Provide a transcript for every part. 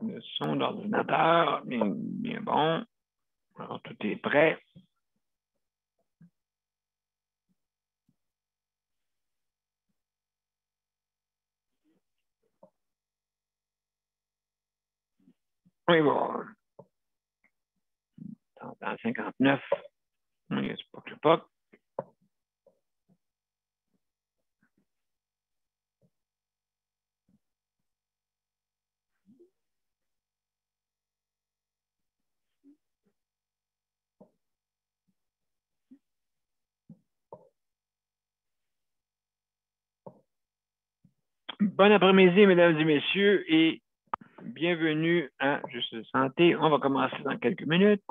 Le son d'ordinateur, bien bon. Alors, tout est prêt. Oui, bon. Dans 59. Oui, c'est pas. Bon après-midi, mesdames et messieurs, et bienvenue à Juste Santé. On va commencer dans quelques minutes.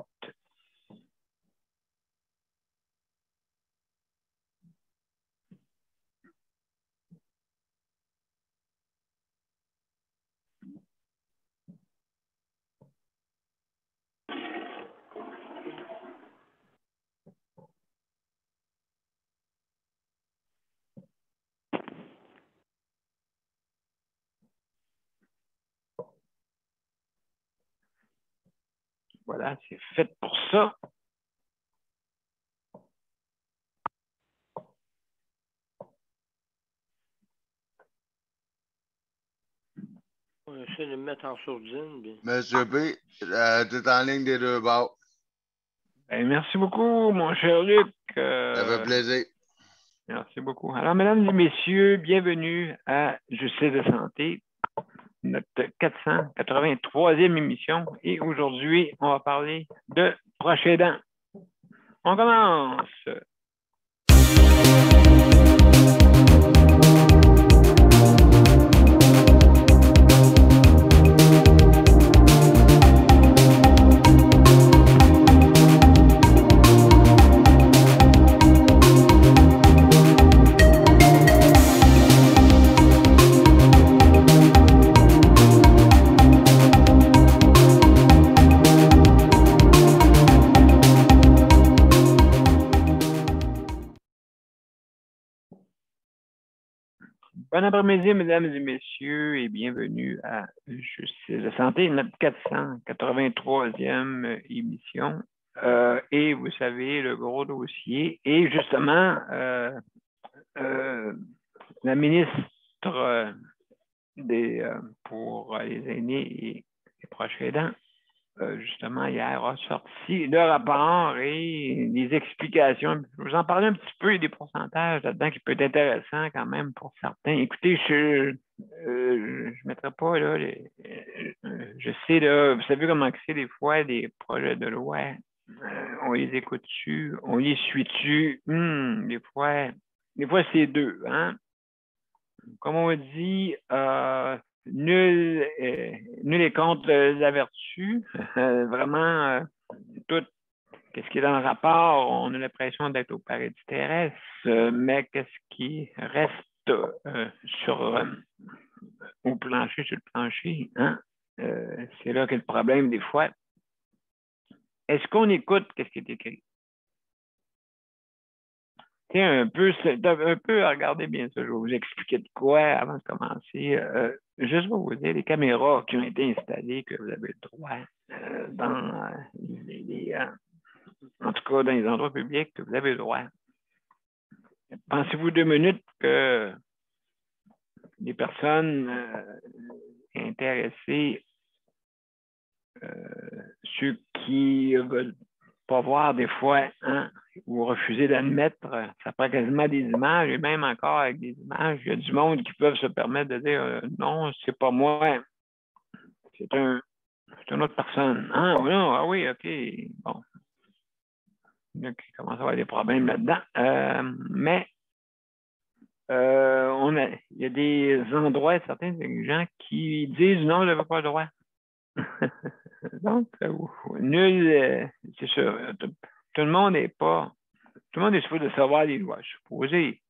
Voilà, c'est fait pour ça. On essaie de le mettre en sourdine. Bien. Monsieur B, tu es en ligne des deux bords. Ben, merci beaucoup, mon cher Luc. Ça fait plaisir. Merci beaucoup. Alors, mesdames et messieurs, bienvenue à Justice de santé, notre 483e émission. Et aujourd'hui, on va parler de proches aidants. On commence. Bon après-midi, mesdames et messieurs, et bienvenue à Justice de santé, notre 483e émission. Et vous savez, le gros dossier. Et justement, la ministre pour les aînés et les proches aidants, justement, hier, a sorti le rapport et les explications. Je vous en parlais un petit peu, des pourcentages là-dedans qui peut être intéressant quand même pour certains. Écoutez, je ne mettrai pas, là, je sais, là, vous savez comment c'est des fois, des projets de loi, on les écoute dessus, on les suit dessus, des fois, c'est deux, hein? Comme on dit, nul est contre la vertu. Vraiment, tout ce qui est dans le rapport, on a l'impression d'être au paradis terrestre, mais qu'est-ce qui reste au plancher, sur le plancher, hein? C'est là que le problème des fois. Est-ce qu'on écoute qu'est-ce qui est écrit? Un peu, regardez bien ça, je vais vous expliquer de quoi avant de commencer. Juste pour vous dire, les caméras qui ont été installées, que vous avez le droit dans en tout cas dans les endroits publics, que vous avez le droit. Pensez-vous 2 minutes que les personnes intéressées, ceux qui veulent pas voir des fois, hein, ou refuser d'admettre, ça prend quasiment des images, et même encore avec des images, il y a du monde qui peuvent se permettre de dire non, c'est pas moi, c'est une autre personne. Ah, non, ah oui, OK, bon. Il commence à avoir des problèmes là-dedans. Mais il y a des endroits, certains gens qui disent non, je n'avais pas le droit. Donc, nul, c'est sûr. Tout le monde est supposé de savoir les lois. Supposé,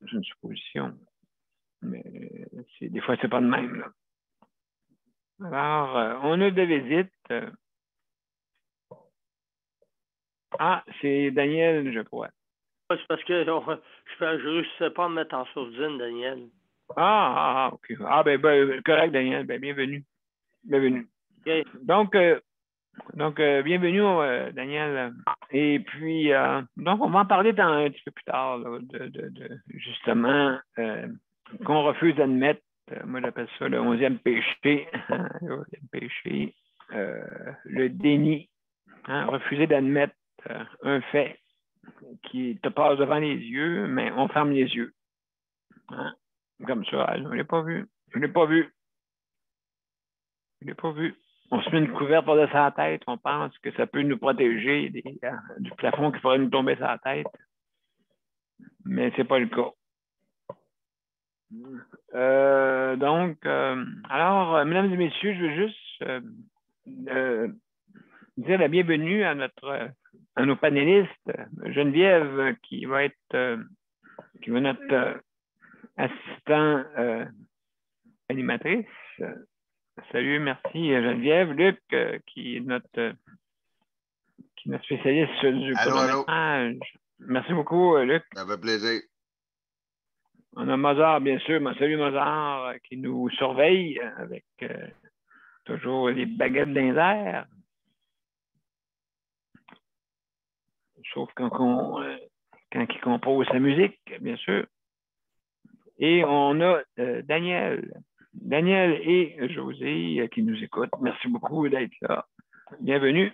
c'est une supposition. Mais des fois, c'est pas de même. Là. Alors, on a des visites. C'est Daniel, je crois. C'est parce que je ne réussissais pas à me mettre en sourdine, Daniel. OK. Ben, correct, Daniel. Ben, bienvenue. Bienvenue. OK. Donc, bienvenue, Daniel. Et puis, donc, on va en parler un petit peu plus tard, là, justement, qu'on refuse d'admettre, moi j'appelle ça le 11e péché, le 11e péché, le déni, hein, refuser d'admettre un fait qui te passe devant les yeux, mais on ferme les yeux. Hein? Comme ça, je ne l'ai pas vu. Je ne l'ai pas vu. Je ne l'ai pas vu. On se met une couverte par-dessus la tête. On pense que ça peut nous protéger du plafond qui pourrait nous tomber sur la tête. Mais ce n'est pas le cas. Alors, mesdames et messieurs, je veux juste dire la bienvenue à nos panélistes. Geneviève, qui va être notre assistant animatrice. Salut, merci Geneviève. Luc, qui est notre spécialiste du court-métrage. Merci beaucoup, Luc. Ça fait plaisir. On a Mozart, bien sûr. Salut Mozart, qui nous surveille avec toujours les baguettes dans les airs. Sauf quand il compose sa musique, bien sûr. Et on a Daniel et José qui nous écoutent. Merci beaucoup d'être là. Bienvenue.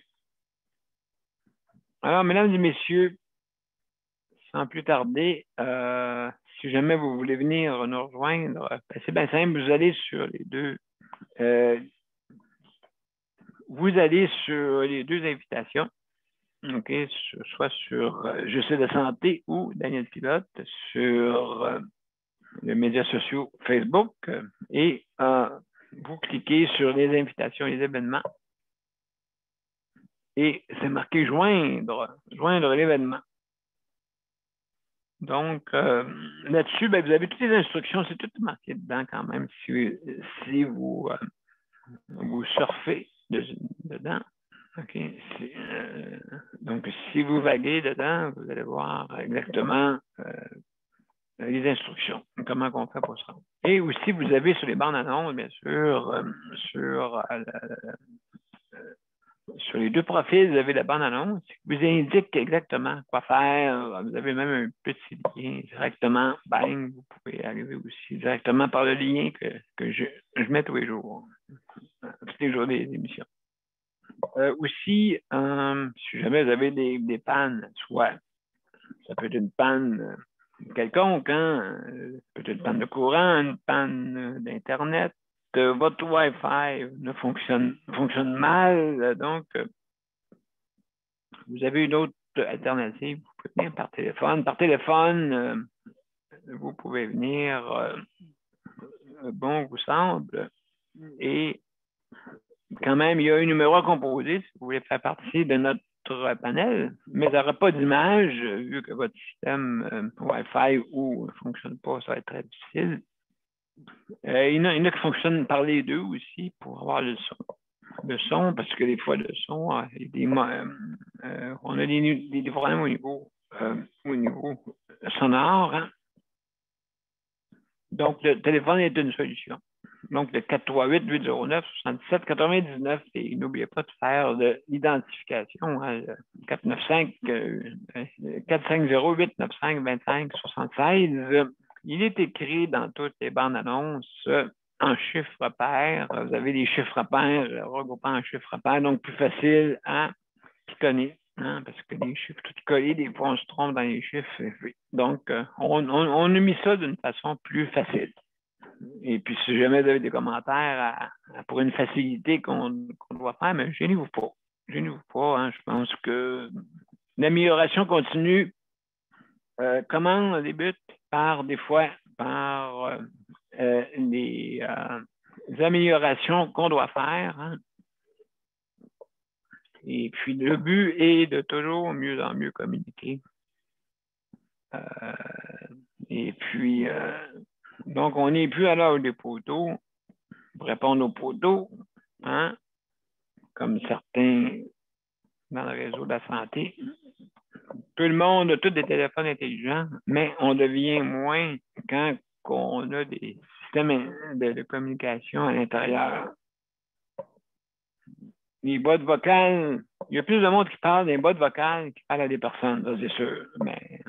Alors, mesdames et messieurs, sans plus tarder, si jamais vous voulez venir nous rejoindre, c'est bien simple, vous allez sur les deux. Vous allez sur les deux invitations, OK, soit sur Je sais de santé ou Daniel Pilote, sur les médias sociaux Facebook, et vous cliquez sur les invitations et les événements. Et c'est marqué joindre l'événement. Donc, là-dessus, ben, vous avez toutes les instructions, c'est tout marqué dedans quand même si vous surfez dedans. OK. Donc, si vous vaguez dedans, vous allez voir exactement les instructions, comment on fait pour ça. Et aussi, vous avez sur les bandes annonces, bien sûr, sur les deux profils, vous avez la bande-annonce qui vous indique exactement quoi faire. Vous avez même un petit lien directement. Bang, vous pouvez arriver aussi directement par le lien que je mets tous les jours des émissions. Aussi, si jamais vous avez des pannes, soit ça peut être une panne quelconque, hein, peut-être une panne de courant, une panne d'Internet, votre Wi-Fi ne fonctionne mal, donc vous avez une autre alternative. Vous pouvez venir par téléphone. Par téléphone, vous pouvez venir bon vous semble. Et quand même, il y a un numéro à composer si vous voulez faire partie de notre panel, mais il n'y aura pas d'image vu que votre système Wi-Fi ou ne fonctionne pas, ça va être très difficile. Il y en a qui fonctionnent par les deux aussi pour avoir le son, parce que des fois, le son, on a des problèmes au niveau sonore. Hein? Donc, le téléphone est une solution. Donc, le 438-809-77-99. Et n'oubliez pas de faire de l'identification. Hein, 450-895-2576. Il est écrit dans toutes les bandes annonces en chiffres pairs. Vous avez des chiffres pairs regroupés en chiffres pairs, donc plus facile à piconner. Hein, parce que les chiffres tout collés, des fois, on se trompe dans les chiffres. Donc, on a mis ça d'une façon plus facile. Et puis, si jamais vous avez des commentaires pour une facilité qu'on doit faire, mais gênez-vous pas. Gênez-vous pas. Hein, je pense que l'amélioration continue. Comment on débute? Des fois, par les améliorations qu'on doit faire. Hein. Et puis, le but est de toujours mieux en mieux communiquer. Et puis, donc, on n'est plus à l'heure des poteaux pour répondre aux poteaux, hein, comme certains dans le réseau de la santé. Tout le monde a tous des téléphones intelligents, mais on devient moins quand on a des systèmes de communication à l'intérieur. les boîtes vocales, il y a plus de monde qui parle des boîtes vocales qui parle à des personnes, ça c'est sûr. Mais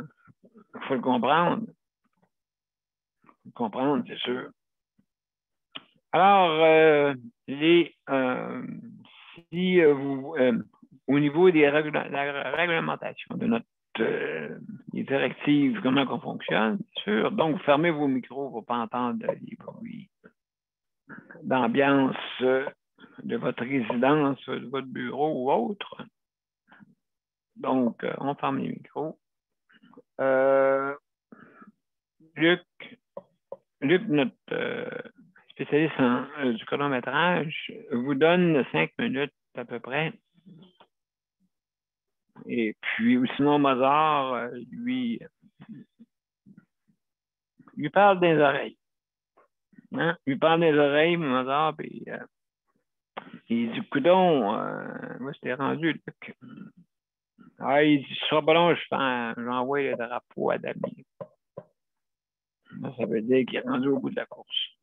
il faut le comprendre. Comprendre, c'est sûr. Alors, si vous, au niveau des la réglementation de notre les directives, comment on fonctionne, c'est sûr. Donc, vous fermez vos micros pour ne pas entendre les bruits d'ambiance de votre résidence, de votre bureau ou autre. Donc, on ferme les micros. Luc, notre spécialiste du chronométrage, vous donne 5 minutes à peu près. Et puis, sinon, Mozart, lui parle des oreilles. Hein? Lui parle des oreilles, Mozart, puis il dit, coudon, moi, je t'ai rendu, Luc. Ah, il dit, ce sera pas long, j'envoie le drapeau à Damien. Ça veut dire qu'il est rendu au bout de la course.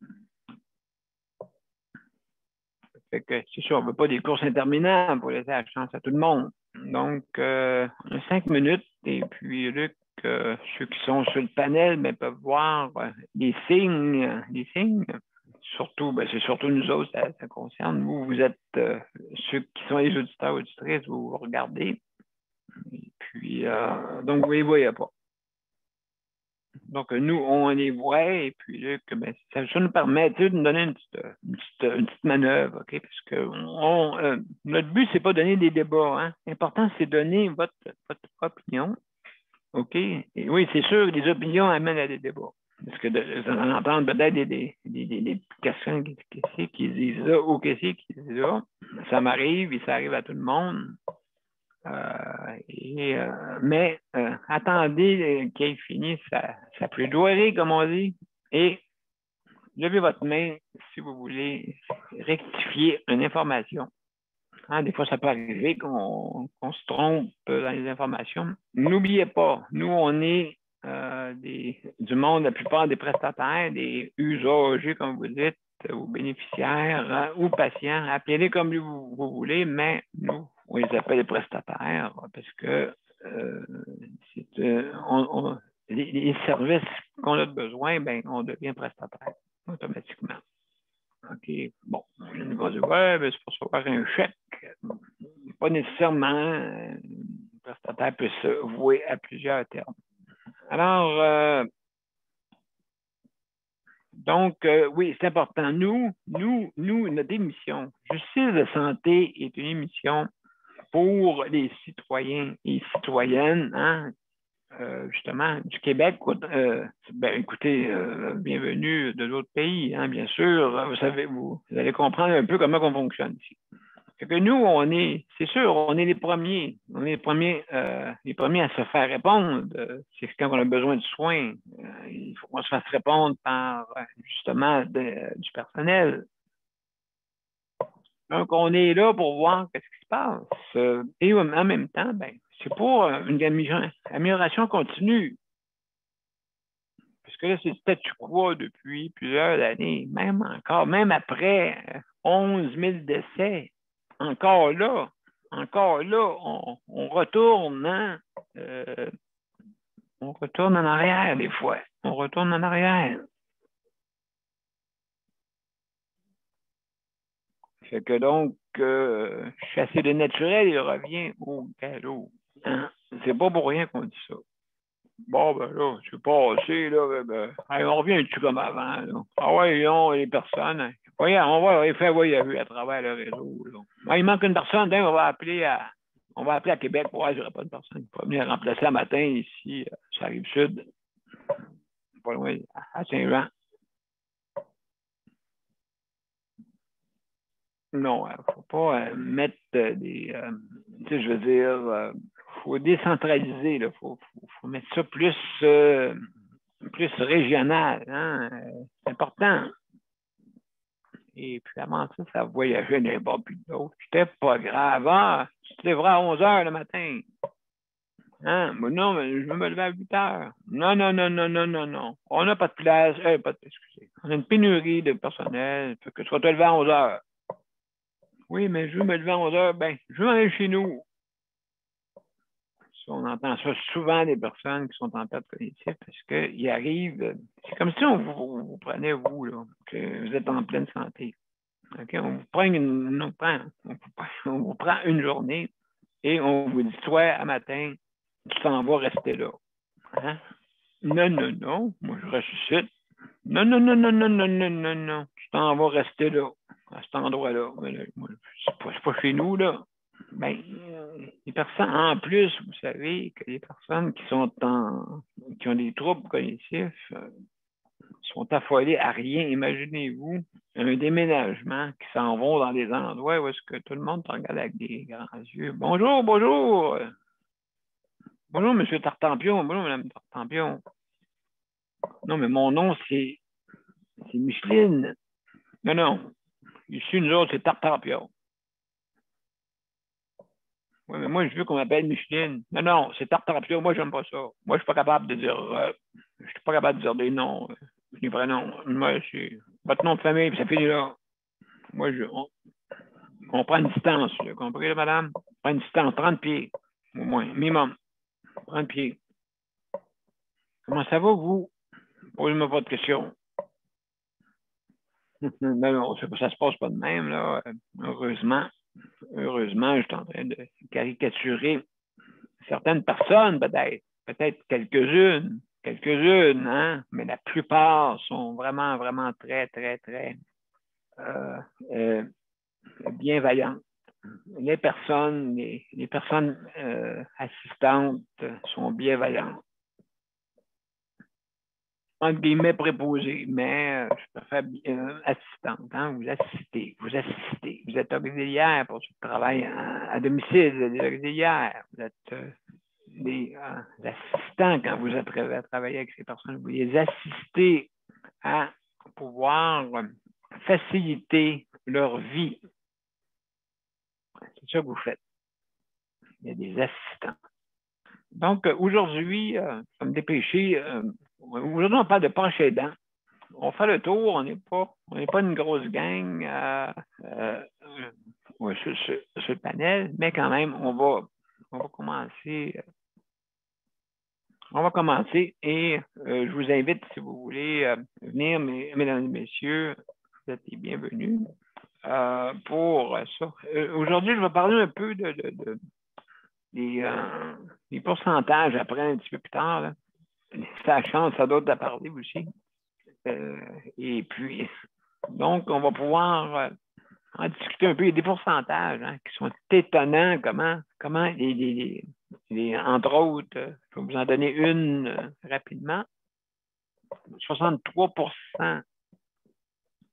Fait que c'est sûr, on ne veut pas des courses interminables pour laisser la chance à tout le monde. Donc, 5 minutes, et puis Luc, ceux qui sont sur le panel peuvent voir les signes. Surtout, c'est surtout nous autres, ça concerne. Vous êtes ceux qui sont les auditeurs, auditrices, vous regardez. Et puis, donc, vous ne les voyez pas. Donc, nous, on les voit, et puis Luc, ça nous permet de nous donner une petite manœuvre, OK? Parce que notre but, c'est pas de donner des débats. Hein? L'important, c'est de donner votre opinion. OK? Et oui, c'est sûr, les opinions amènent à des débats. Parce que vous en entendez peut-être des questions qui disent ça, ou qui disent ça. Ça m'arrive, et ça arrive à tout le monde. Mais attendez qu'il finisse sa plaidoirie, comme on dit, et levez votre main si vous voulez rectifier une information. Hein, des fois, ça peut arriver qu'on se trompe dans les informations. N'oubliez pas, nous, on est du monde, la plupart des prestataires, des usagers, comme vous dites, ou bénéficiaires, ou patients, appelez-les comme vous voulez, mais nous, on les appelle les prestataires parce que les services qu'on a besoin, on devient prestataire automatiquement. OK, bon, on va dire, ouais, c'est pour recevoir un chèque. Pas nécessairement, un prestataire peut se vouer à plusieurs termes. Alors, donc, oui, c'est important. Nous, notre émission, Justice de santé est une émission pour les citoyens et citoyennes, hein, justement, du Québec. Écoutez, bienvenue de d'autres pays, hein, bien sûr. Vous savez, vous allez comprendre un peu comment on fonctionne ici. Fait que nous, c'est sûr, on est les premiers. On est les premiers à se faire répondre. C'est quand on a besoin de soins. Il faut qu'on se fasse répondre par, justement, du personnel. Donc, on est là pour voir ce qui se passe. Et en même temps, c'est pour une amélioration continue. Puisque là, c'est le statu quo depuis plusieurs années, même après 11 000 décès. Encore là, on retourne, hein? On retourne en arrière des fois. On retourne en arrière. Fait que donc, chasser le naturel, il revient au galop. Hein? C'est pas pour rien qu'on dit ça. Bon, là, c'est passé, là, allez, on revient-tu comme avant, là? Ah ouais, non, les personnes, hein. Voyez, on va les faire voyager à travers le réseau, là. Ah, il manque une personne, on va appeler à Québec pour voir s'il n'y aurait pas de personne qui peut venir remplacer un matin ici, sur la Rive-Sud, pas loin, à Saint-Jean. Non, il ne faut pas mettre des... tu sais, je veux dire, faut décentraliser, il faut mettre ça plus régional. Hein? C'est important. Et puis avant ça voyageait d'un bord puis de l'autre. C'était pas grave. Ah, tu te lèveras à 11 h le matin. Hein? Mais non, mais je vais me lever à 8 h. Non. On n'a pas de place. Excusez. On a une pénurie de personnel. Fait que tu vas te lever à 11 h. Oui, mais je veux me lever à 11 heures. Ben, je veux aller chez nous. Ça, on entend ça souvent des personnes qui sont en perte cognitive parce qu'il arrive, c'est comme si on vous prenait, vous, là, que vous êtes en pleine santé. Okay? On vous prend on vous prend une journée et on vous dit, toi, à matin, tu t'en vas rester là. Hein? Non, moi je ressuscite. Non, tu t'en vas rester là, à cet endroit-là. Mais là, moi, c'est pas chez nous, là. Ben, les personnes, en plus, vous savez que les personnes qui ont des troubles cognitifs sont affolées à rien. Imaginez-vous un déménagement qui s'en vont dans des endroits où est-ce que tout le monde te regarde avec des grands yeux. Bonjour. Bonjour, M. Tartampion. Bonjour, Mme Tartampion. Non, mais mon nom, c'est Micheline. Non. Ici, nous autres, c'est Tartampion. Oui, mais moi, je veux qu'on m'appelle Micheline. Non, c'est Tartampion. Moi, j'aime pas ça. Moi, je suis pas capable de dire... je suis pas capable de dire des noms, des prénoms. Moi, c'est votre nom de famille, puis ça finit là. Moi, on prend une distance, vous compris, là, madame? On prend une distance, 30 pieds, au moins, minimum. 30 pieds. Comment ça va, vous? Posez-moi pas de questions. Non, ça se passe pas de même, là. Heureusement, je suis en train de caricaturer certaines personnes, peut-être quelques-unes, hein, mais la plupart sont vraiment, vraiment très, très, très bienveillantes. Les personnes assistantes sont bienveillantes. Entre guillemets préposées, mais je préfère assistante. Hein? Vous assistez. Vous êtes auxiliaire pour ceux qui travaillent à domicile, vous êtes des auxiliaires. Vous êtes des assistants quand vous êtes à travailler avec ces personnes. Vous les assistez à pouvoir faciliter leur vie. C'est ça que vous faites. Il y a des assistants. Donc, aujourd'hui, je vais me dépêcher. Aujourd'hui, on parle de pencher les dents. On fait le tour, on n'est pas une grosse gang sur le panel, mais quand même, on va commencer. On va commencer et je vous invite, si vous voulez, venir, mesdames et messieurs, vous êtes les bienvenus pour ça. Aujourd'hui, je vais parler un peu des pourcentages après, un petit peu plus tard. Là. Ça chance à d'autres de parler aussi. Et puis, donc, on va pouvoir en discuter un peu. Il y a des pourcentages qui sont étonnants. Comment entre autres, je vais vous en donner une rapidement. 63%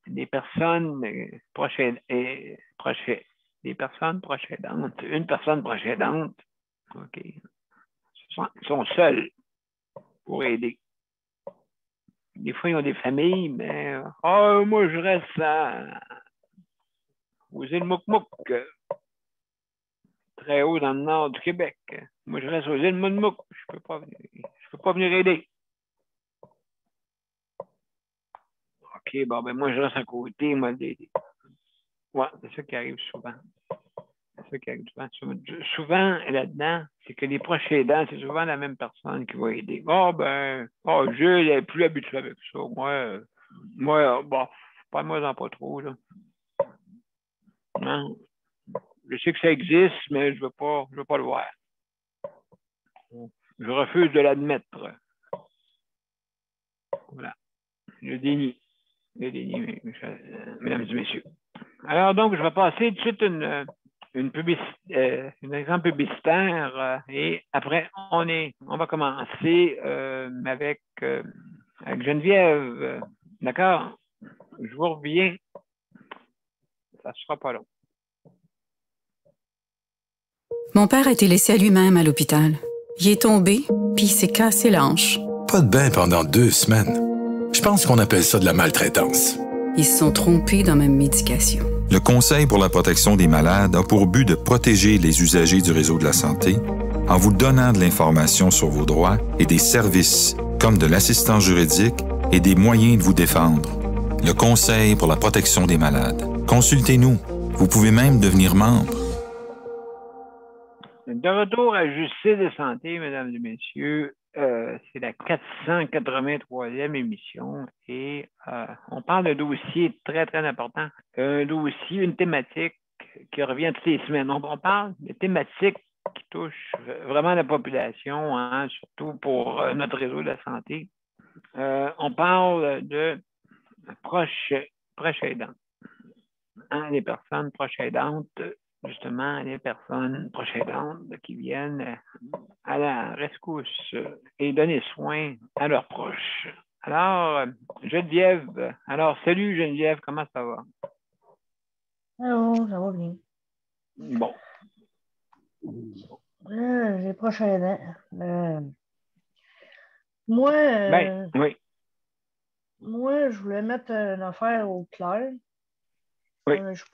des personnes proches aidantes, une personne proche aidante, OK, sont seuls pour aider. Des fois, ils ont des familles, mais moi, je reste aux îles Mouk-Mouk, très haut dans le nord du Québec. Moi, je reste aux îles Mouk-Mouk. Je peux pas venir aider. OK, moi, je reste à côté, moi, d'aider. Ouais, c'est ça qui arrive souvent. Souvent, là-dedans, c'est que les proches aidants, c'est souvent la même personne qui va aider. Jules est plus habitué avec ça. Pas trop, là. Non. Je sais que ça existe, mais je veux pas le voir. Je refuse de l'admettre. Voilà. Le déni, mesdames et messieurs. Alors, donc, je vais passer tout de suite un exemple publicitaire et après, on va commencer avec Geneviève. D'accord? Je vous reviens. Ça ne sera pas long. Mon père a été laissé à lui-même à l'hôpital. Il est tombé, puis il s'est cassé la hanche. Pas de bain pendant 2 semaines. Je pense qu'on appelle ça de la maltraitance. Ils se sont trompés dans ma médication. Le Conseil pour la protection des malades a pour but de protéger les usagers du réseau de la santé en vous donnant de l'information sur vos droits et des services comme de l'assistance juridique et des moyens de vous défendre. Le Conseil pour la protection des malades. Consultez-nous Vous pouvez même devenir membre. De retour à Justice et Santé, mesdames et messieurs, c'est la 483e émission et on parle d'un dossier très, très important. Un dossier, une thématique qui revient toutes les semaines. On parle de thématiques qui touchent vraiment la population, hein, surtout pour notre réseau de la santé. On parle de proches aidants. Hein, les personnes proches aidantes, justement, les personnes proches aidantes qui viennent à la rescousse et donner soin à leurs proches. Alors, Geneviève, salut Geneviève, comment ça va? Allô, ça va bien. Bon. J'ai proche aidant. Moi, oui. Moi, je voulais mettre une affaire au clair. Oui. Je suis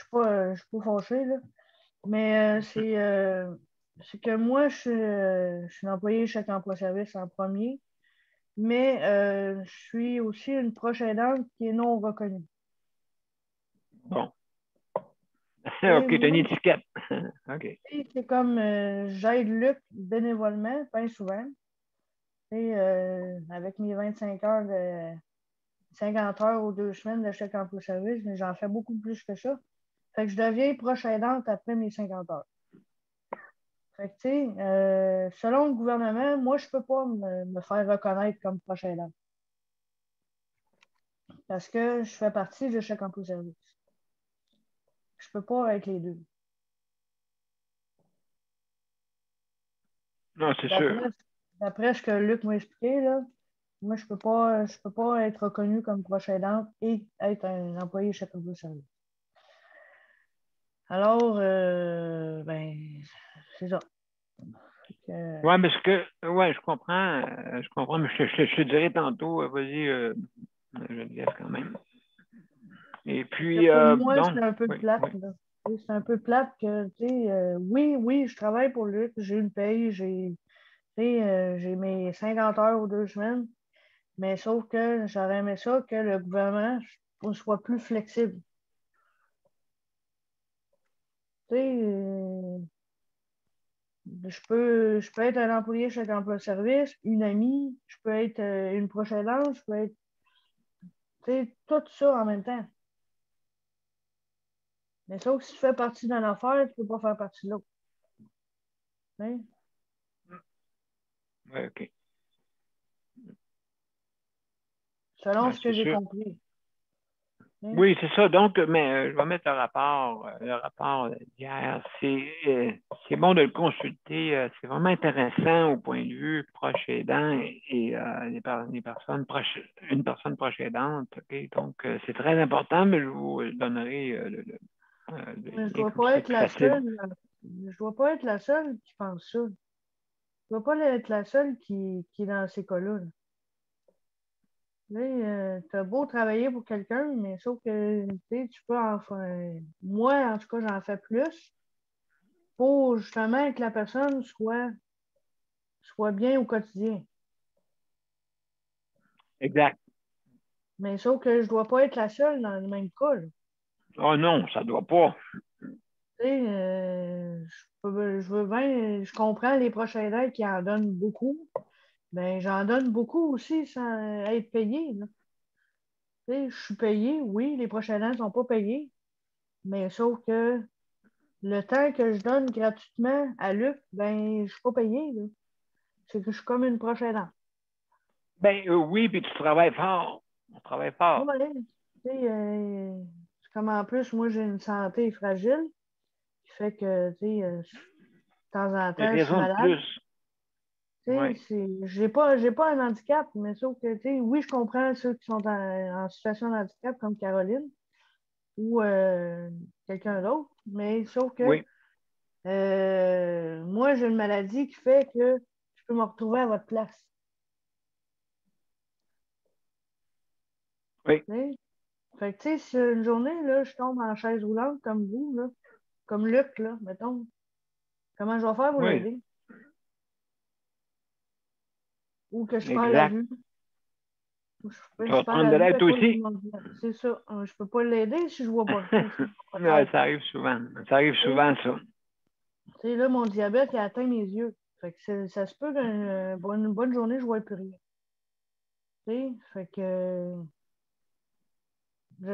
pas fâché, là. Mais c'est que moi, je suis un employé Chèque emploi-service en premier, mais je suis aussi une proche aidante qui est non reconnue. Bon. OK, tu as une étiquette. OK. C'est comme j'aide Luc bénévolement, pas souvent. Avec mes 25 heures de 50 heures ou 2 semaines de chèque emploi-service, mais j'en fais beaucoup plus que ça. Fait que je deviens proche aidante après mes 50 heures. Fait que, tu sais, selon le gouvernement, moi, je peux pas me faire reconnaître comme proche aidante. Parce que je fais partie de chèque emploi-service. Je peux pas être les deux. Non, c'est sûr. D'après ce que Luc m'a expliqué, là, moi, je peux pas être reconnu comme proche aidante et être un employé chèque emploi-service. Alors, c'est ça. Oui, mais je comprends, mais je te dirai tantôt, vas-y, Geneviève, quand même. Et puis, pour moi, donc, c'est un peu plate, là. C'est un peu plate que, tu sais, oui, je travaille pour Luc, j'ai une paye, j'ai mes 50 heures ou 2 semaines, mais sauf que j'aurais aimé ça que le gouvernement soit plus flexible. Tu sais, je peux être un employé chèque emploi-service, une amie, je peux être une proche aidante, je peux être, tu sais, tout ça en même temps. Mais sauf que si tu fais partie d'une affaire, tu ne peux pas faire partie de l'autre. Oui, OK. selon ce que j'ai compris. Oui, c'est ça. Donc, mais je vais mettre le rapport d'hier. C'est bon de le consulter. C'est vraiment intéressant au point de vue proche aidant et les personnes proches, une personne proche aidante. OK? Donc, c'est très important, mais je vous donnerai je ne dois pas être la seule. Je dois pas être la seule qui pense ça. Je ne dois pas être la seule qui est dans ces cas-là. Tu as beau travailler pour quelqu'un, mais sauf que tu peux en faire. Moi, en tout cas, j'en fais plus pour justement que la personne soit bien au quotidien. Exact. Mais sauf que je ne dois pas être la seule dans le même cas. Là. Oh non, ça ne doit pas. Je comprends les proches aidants qui en donnent beaucoup. Ben, j'en donne beaucoup aussi sans être payé. Là. Je suis payé, oui, les proches aidants ne sont pas payés, mais sauf que le temps que je donne gratuitement à Luc, ben, je ne suis pas payé. C'est que je suis comme une proche aidante. Ben oui, puis tu travailles fort. On travaille fort. Ouais, c'est comme en plus, moi, j'ai une santé fragile, qui fait que, de temps en temps, je suis malade. Ouais. J'ai pas un handicap, mais sauf que, oui, je comprends ceux qui sont en situation de handicap, comme Caroline ou quelqu'un d'autre, mais sauf que oui. moi, j'ai une maladie qui fait que je peux me retrouver à votre place. Oui. Fait que, si une journée, là, je tombe en chaise roulante comme vous, là, comme Luc, là, mettons, comment je vais faire pour l'aider? Ou que je perds la vue. Je Tu vas prendre de l'aide aussi? C'est ça. Je peux pas l'aider si je vois pas. Ouais, ça arrive souvent. Ça arrive souvent, ça. Tu sais, là, mon diabète, il a atteint mes yeux. Fait que ça se peut qu'une bonne journée, je ne vois plus rien. Tu sais, fait que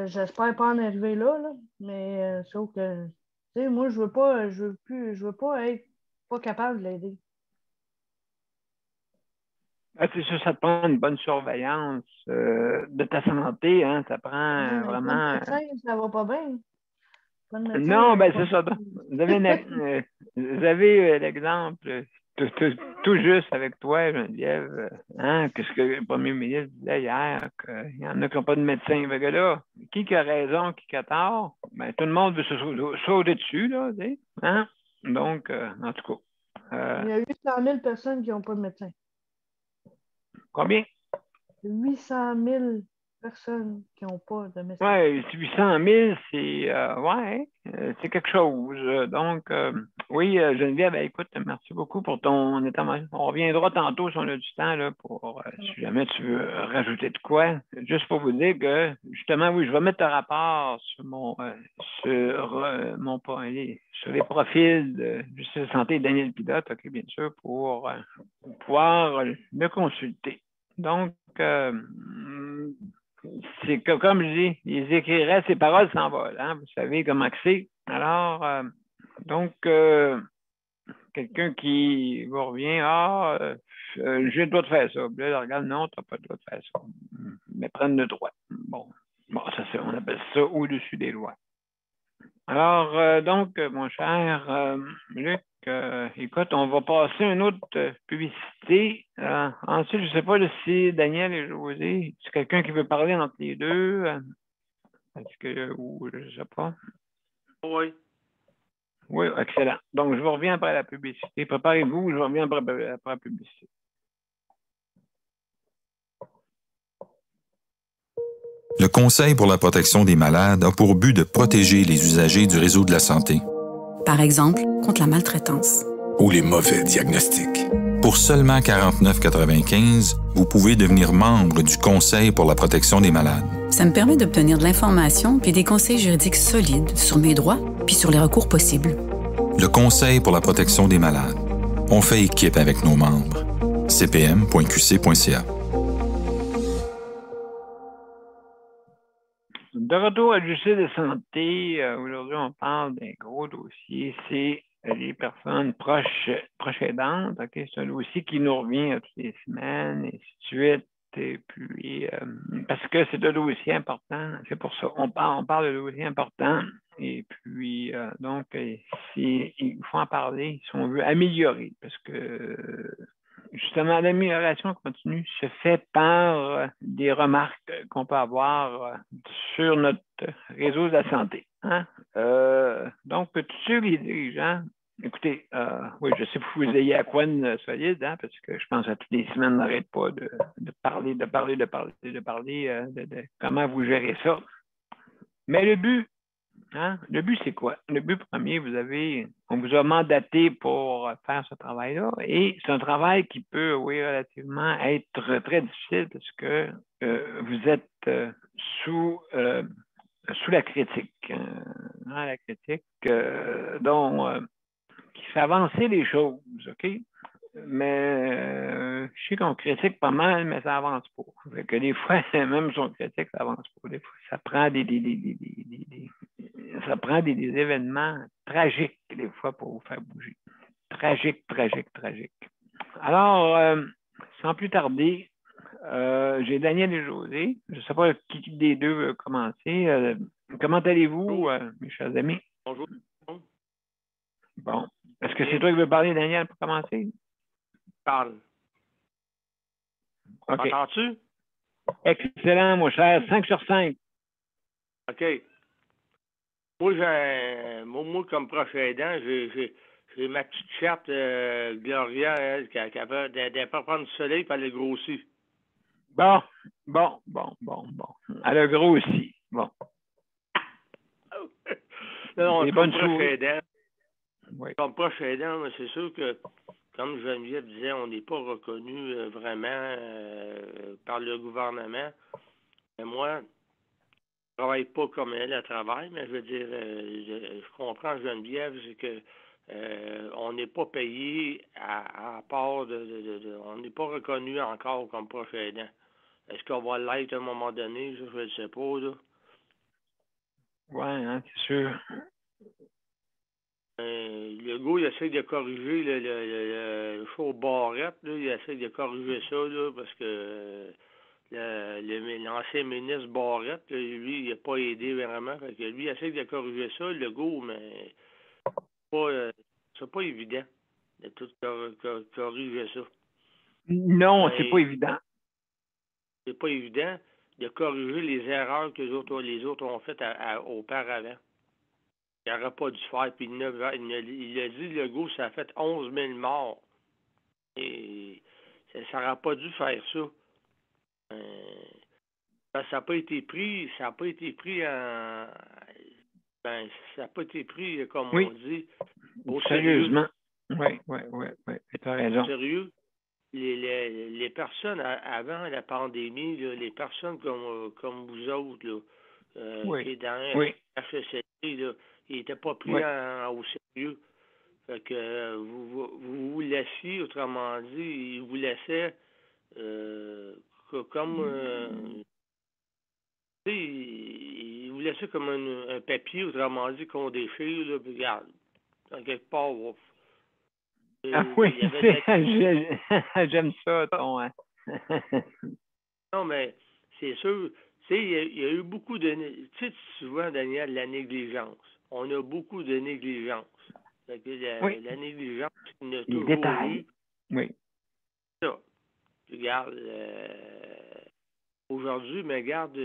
j'espère pas en arriver là, mais sauf que, tu sais, moi, je veux pas être pas capable de l'aider. Ah, c'est sûr, ça te prend une bonne surveillance de ta santé, hein. Ça prend vraiment. Médecin, ça va pas bien. Non, ben c'est ça. Vous avez l'exemple tout juste avec toi, Geneviève, hein, que ce que le premier ministre disait hier, qu'il y en a qui n'ont pas de médecin. Fait que là, qui a raison, qui a tort? Ben, tout le monde veut se sauter dessus, là, tu sais, hein? Donc, en tout cas. Il y a 800 000 personnes qui n'ont pas de médecin. Combien? 800 000 personnes qui n'ont pas de médecin. Oui, 800 000, c'est quelque chose. Donc, oui, Geneviève, écoute, merci beaucoup pour ton intervention. On reviendra tantôt si on a du temps là, pour si jamais tu veux rajouter de quoi. Juste pour vous dire que, justement, oui, je vais mettre un rapport sur sur les profils de Justice Santé Daniel Pilote, OK, bien sûr, pour pouvoir le consulter. Donc, c'est que, comme je dis, ils écriraient, ces paroles s'envolent. Hein? Vous savez comment c'est. Alors, donc, quelqu'un qui vous revient, j'ai le droit de faire ça. Puis là, regarde, non, tu n'as pas le droit de faire ça. Mais prendre le droit. Bon, ça, on appelle ça au-dessus des lois. Alors, donc, mon cher Luc, écoute, on va passer à une autre publicité. Ensuite, je ne sais pas si Daniel et José, c'est quelqu'un qui veut parler entre les deux. Ou je ne sais pas. Oui. Oui, excellent. Donc, je vous reviens après la publicité. Préparez-vous, je vous reviens après la publicité. Le Conseil pour la protection des malades a pour but de protéger les usagers du réseau de la santé. Par exemple, contre la maltraitance. Ou les mauvais diagnostics. Pour seulement 49,95 $, vous pouvez devenir membre du Conseil pour la protection des malades. Ça me permet d'obtenir de l'information puis des conseils juridiques solides sur mes droits puis sur les recours possibles. Le Conseil pour la protection des malades. On fait équipe avec nos membres. cpm.qc.ca. De retour à Justice de santé, aujourd'hui, on parle d'un gros dossier, c'est les personnes proches aidantes. Okay? C'est un dossier qui nous revient toutes les semaines, et ainsi de suite. Et puis, parce que c'est un dossier important, c'est pour ça. On parle de dossier important. Et puis, donc, il faut en parler si on veut améliorer, parce que justement, l'amélioration continue se fait par des remarques qu'on peut avoir sur notre réseau de la santé. Hein? Donc, tous ceux les dirigeants, écoutez, oui, je sais que vous ayez à quoi de solide, hein, parce que je pense à toutes les semaines, n'arrête pas de parler de comment vous gérez ça. Mais le but, c'est quoi? Le but premier, on vous a mandaté pour faire ce travail-là, et c'est un travail qui peut, oui, relativement être très difficile parce que vous êtes sous la critique. La critique qui fait avancer les choses, OK? Mais je sais qu'on critique pas mal, mais ça avance pas. Fait que des fois, même si on critique, ça avance pas. Des fois, ça prend des événements tragiques, des fois, pour vous faire bouger. Tragique. Alors, sans plus tarder, j'ai Daniel et José. Je ne sais pas qui des deux veut commencer. Comment allez-vous, mes chers amis? Bonjour. Bon. Est-ce que c'est toi qui veux parler, Daniel, pour commencer? Parle. OK. Entends-tu? Excellent, mon cher. 5 sur 5. OK. Moi, comme proche aidant, j'ai ma petite chatte, Gloria, elle, qui avait d'un pas prendre du soleil, puis elle est grossie. Bon. Elle a grossi. Bon. Non, des bonnes choses. Oui. Comme proche aidant, c'est sûr que comme Geneviève disait, on n'est pas reconnu vraiment par le gouvernement. Mais moi, je travaille pas comme elle travaille, mais je veux dire, je comprends Geneviève, c'est que on n'est pas payé à part on n'est pas reconnu encore comme proche aidant. Est-ce qu'on va l'être à un moment donné? Je ne sais pas, là. Oui, hein, c'est sûr. Le gars, il essaie de corriger le show Barrette, là, il essaie de corriger ça, là, parce que l'ancien ministre Barrette, là, lui, il n'a pas aidé vraiment. Fait que lui, il essaie de corriger ça, le gars, mais c'est pas évident de tout corriger ça. Non, c'est pas évident. C'est pas évident de corriger les erreurs que les autres ont faites auparavant. Il n'aurait pas dû faire. Puis il a dit, le gars, ça a fait 11 000 morts. Et ça n'aurait pas dû faire ça. Ça n'a pas été pris. Ça n'a pas été pris en. Ben, ça n'a pas été pris, comme on dit, au sérieusement. Oui. Tu as raison. Sérieux. Les personnes avant la pandémie, là, les personnes comme vous autres, là, qui est dans un HSLD, là, ils n'étaient pas pris au sérieux. Fait que vous laissiez, autrement dit, ils vous laissaient comme ils vous laissaient comme un papier, autrement dit, qu'on déchire, là, puis regarde, en quelque part, oui, j'aime ça, ton... Non, mais c'est sûr, tu sais, il y a eu beaucoup de... Tu sais, souvent, Daniel, la négligence. On a beaucoup de négligence. Fait que la négligence, il y a toujours détails. eu. Oui. Ça. Regarde, aujourd'hui, mais regarde,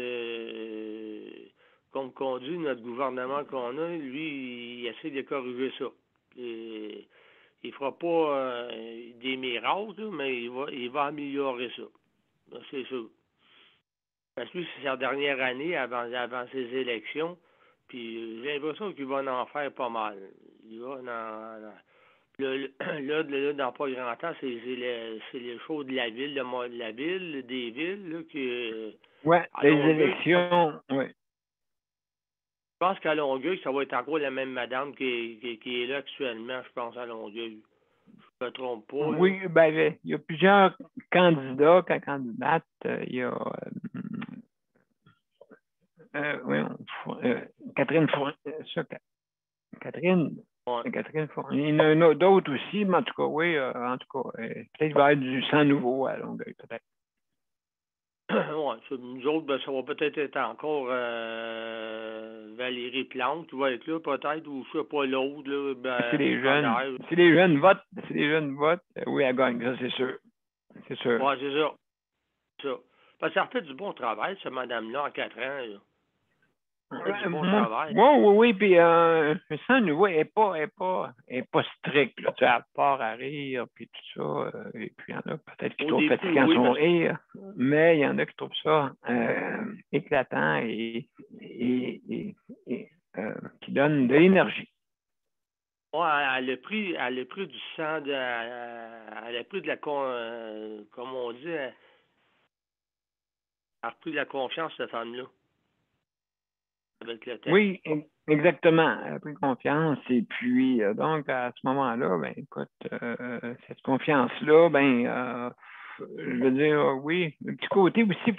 comme conduit notre gouvernement qu'on a, lui, il essaie de corriger ça. Et, il fera pas des miracles, mais il va améliorer ça. C'est sûr. Parce que lui, c'est sa dernière année avant ses élections. Puis j'ai l'impression qu'il va en faire pas mal. Il va là, dans pas grand temps, c'est les choses de la ville, de la ville, des villes, là, qui... les élections, oui. Je pense qu'à Longueuil, ça va être encore la même madame qui est là actuellement, je pense, à Longueuil. Je ne me trompe pas. Oui, ben, il y a plusieurs candidats, candidates. Il y a Catherine Fournier. Catherine. Ouais. Catherine Fournier. Il y en a d'autres aussi, mais en tout cas, oui, peut-être qu'il va y avoir du sang nouveau à Longueuil, peut-être. Oui, nous autres, ben, ça va peut-être être encore Valérie Plante qui va être là, peut-être, ou je ne sais pas l'autre. Là, ben, si les jeunes votent, oui, elle gagne, ça, c'est sûr. C'est sûr. Oui, c'est ça. Parce que ça a fait du bon travail, cette madame-là, en 4 ans. Là. Du bon travail. Oui, puis le sang nouveau n'est pas strict, là, tu sais, à part à rire, puis tout ça, et puis il y en a peut-être qui trouvent fatigant son rire, mais il y en a qui trouvent ça éclatant et qui donne de l'énergie. Oui, elle a pris du sang, elle a pris de la, comme on dit, elle a pris de la confiance, cette femme-là. Avec le temps. Oui, exactement. Elle a pris confiance. Et puis, donc, à ce moment-là, ben, écoute, cette confiance-là, je veux dire, oui, un petit côté aussi,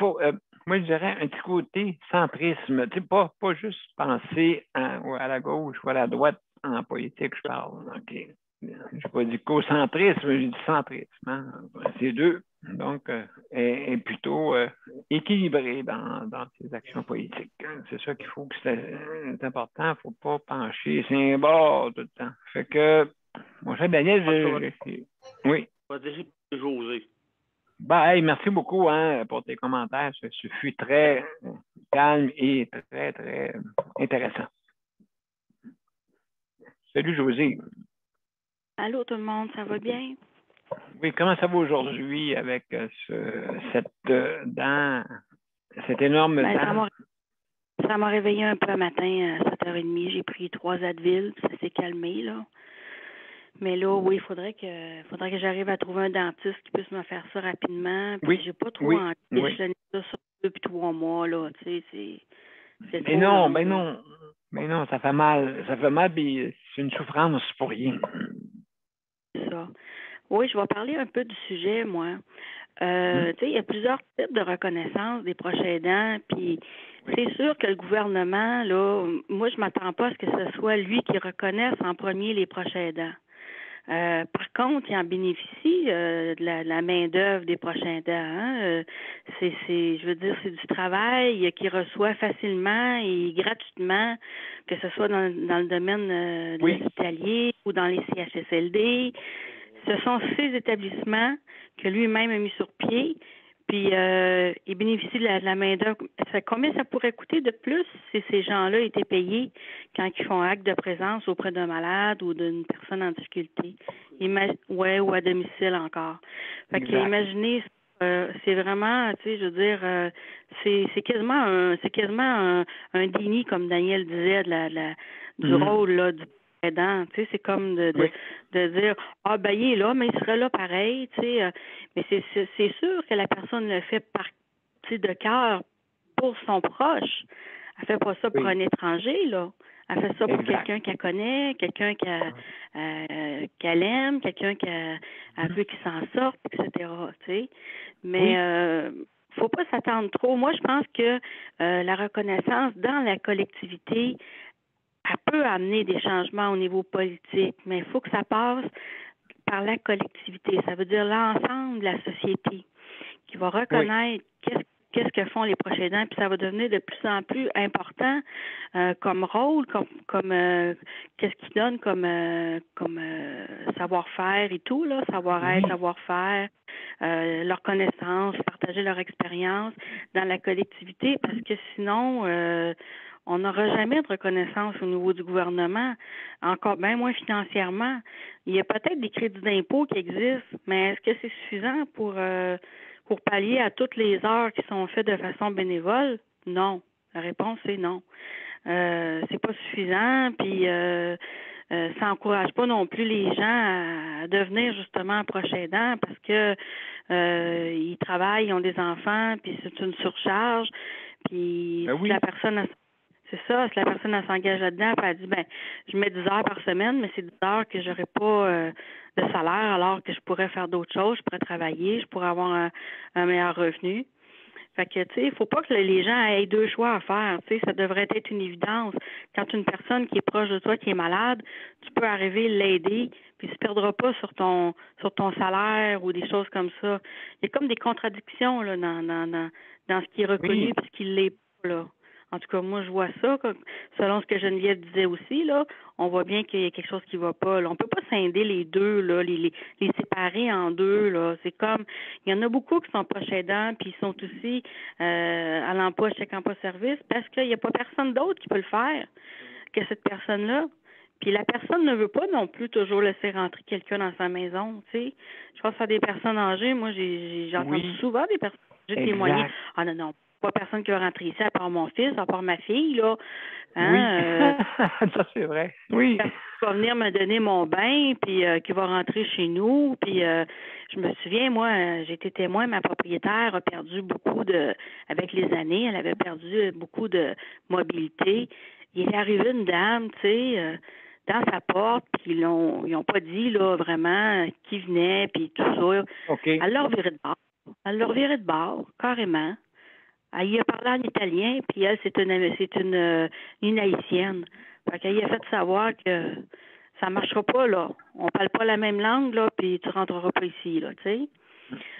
moi, je dirais un petit côté centrisme. Tu sais, pas juste penser à la gauche ou à la droite en politique, je parle. Okay. Je n'ai pas dit co-centrisme, j'ai dit centrisme. Hein? C'est deux. Donc, est plutôt équilibré dans ses actions politiques. C'est ça qu'il faut que c'est important. Il ne faut pas pencher c'est un bord tout le temps. Fait que, mon cher Daniel, oui. José. Hey, merci beaucoup pour tes commentaires. Ce fut très calme et très, très intéressant. Salut, José. Allô, tout le monde, ça va bien? Oui, comment ça va aujourd'hui avec cette énorme dent? Ça m'a réveillé un peu un matin à 7h30. J'ai pris 3 Advil, ça s'est calmé, là. Mais là, oui, il faudrait que j'arrive à trouver un dentiste qui puisse me faire ça rapidement. Puis j'ai pas trop envie d'échelonner ça sur 2 puis 3 mois, là. Tu sais, c'est trop long, Mais non, ça fait mal. Ça fait mal, puis c'est une souffrance pour rien. C'est ça. Oui, je vais parler un peu du sujet, moi. Tu sais, il y a plusieurs types de reconnaissance des proches aidants, puis c'est sûr que le gouvernement, là, moi, je m'attends pas à ce que ce soit lui qui reconnaisse en premier les proches aidants. Par contre, il en bénéficie de la main-d'œuvre des proches aidants. Hein? Je veux dire, c'est du travail qu'il reçoit facilement et gratuitement, que ce soit dans le domaine hospitalier ou dans les CHSLD. Ce sont ces établissements que lui-même a mis sur pied, puis il bénéficie de la main-d'œuvre. Combien ça pourrait coûter de plus si ces gens-là étaient payés quand ils font acte de présence auprès d'un malade ou d'une personne en difficulté? Ou à domicile encore. Fait que imaginez, c'est vraiment, tu sais, je veux dire, c'est quasiment un déni, comme Daniel disait, du rôle là, du aidant. Tu sais, c'est comme de dire, il est là, mais il serait là pareil, tu sais. Mais c'est sûr que la personne le fait de cœur pour son proche. Elle fait pas ça pour un étranger, là. Elle fait ça pour quelqu'un qu'elle connaît, quelqu'un qu'elle aime, quelqu'un qu'elle veut qu'il s'en sorte, etc. Tu sais. Mais faut pas s'attendre trop. Moi, je pense que la reconnaissance dans la collectivité, elle peut amener des changements au niveau politique, mais il faut que ça passe par la collectivité. Ça veut dire l'ensemble de la société qui va reconnaître qu'est-ce que font les proches aidants, puis ça va devenir de plus en plus important comme rôle, comme qu'est-ce qu'ils donnent comme savoir-faire et tout, là, savoir-être, savoir-faire, leur connaissance, partager leur expérience dans la collectivité, parce que sinon on n'aura jamais de reconnaissance au niveau du gouvernement, encore bien moins financièrement. Il y a peut-être des crédits d'impôt qui existent, mais est-ce que c'est suffisant pour pallier à toutes les heures qui sont faites de façon bénévole? Non. La réponse est non. C'est pas suffisant, puis ça n'encourage pas non plus les gens à devenir justement proches aidants parce que ils travaillent, ils ont des enfants, puis c'est une surcharge. Puis si la personne c'est ça, si la personne s'engage là-dedans, puis elle dit je mets 10 heures par semaine, mais c'est 10 heures que j'aurais pas de salaire, alors que je pourrais faire d'autres choses, je pourrais travailler, je pourrais avoir un meilleur revenu. Fait que, tu sais, il faut pas que les gens aient 2 choix à faire. Tu sais, ça devrait être une évidence. Quand une personne qui est proche de toi, qui est malade, tu peux arriver l'aider, puis tu ne perdras pas sur ton salaire ou des choses comme ça. Il y a comme des contradictions là dans ce qui est reconnu et ce qui ne l'est pas, là. En tout cas, moi, je vois ça. Selon ce que Geneviève disait aussi, là, on voit bien qu'il y a quelque chose qui ne va pas. Là. On ne peut pas scinder les deux, là, les séparer en deux. Là. C'est comme, il y en a beaucoup qui sont proches aidants, puis ils sont aussi à l'emploi, chèque emploi service, parce qu'il n'y a pas personne d'autre qui peut le faire que cette personne-là. Puis la personne ne veut pas non plus toujours laisser rentrer quelqu'un dans sa maison, tu sais. Je pense à des personnes âgées. Moi, j'ai entendu souvent des personnes âgées témoigner. Ah non, pas personne qui va rentrer ici à part mon fils, à part ma fille, là. Hein, ça c'est vrai. Oui. Qui va venir me donner mon bain, puis qui va rentrer chez nous. Puis je me souviens, moi, j'ai été témoin, ma propriétaire a perdu beaucoup avec les années, elle avait perdu beaucoup de mobilité. Il est arrivé une dame, tu sais, dans sa porte, puis ils ont pas dit, là, vraiment, qui venait, puis tout ça. Okay. Elle l'a reviré de bord. Elle l'a reviré de bord, carrément. Elle y a parlé en italien, puis elle, c'est une haïtienne. Fait qu'elle y a fait savoir que ça marchera pas, là. On parle pas la même langue, là, puis tu rentreras pas ici, là, tu sais.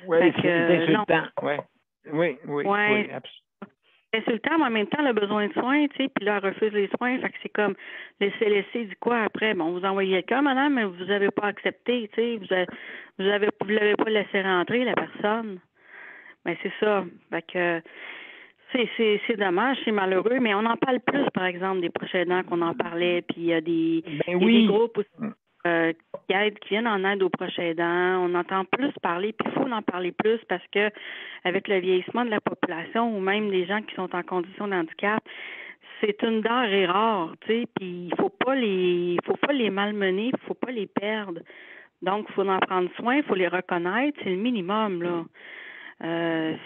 Oui, c'est insultant, oui. Oui, absolument. C'est insultant, mais en même temps, elle a besoin de soins, tu sais, puis là, elle refuse les soins. Fait que c'est comme, le CLSC dit quoi après? Bon, vous envoyez quelqu'un, madame, mais vous avez pas accepté, tu sais, vous l'avez pas laissé rentrer, la personne. Mais c'est ça. Fait que c'est dommage, c'est malheureux, mais on en parle plus, par exemple, des proches aidants qu'on en parlait, puis il y a des groupes aussi, qui viennent en aide aux proches aidants. On entend plus parler, puis il faut en parler plus parce que avec le vieillissement de la population ou même les gens qui sont en condition de handicap, c'est une denrée rare, tu sais, puis il faut pas les malmener, il faut pas les perdre. Donc, il faut en prendre soin, il faut les reconnaître, c'est le minimum, là.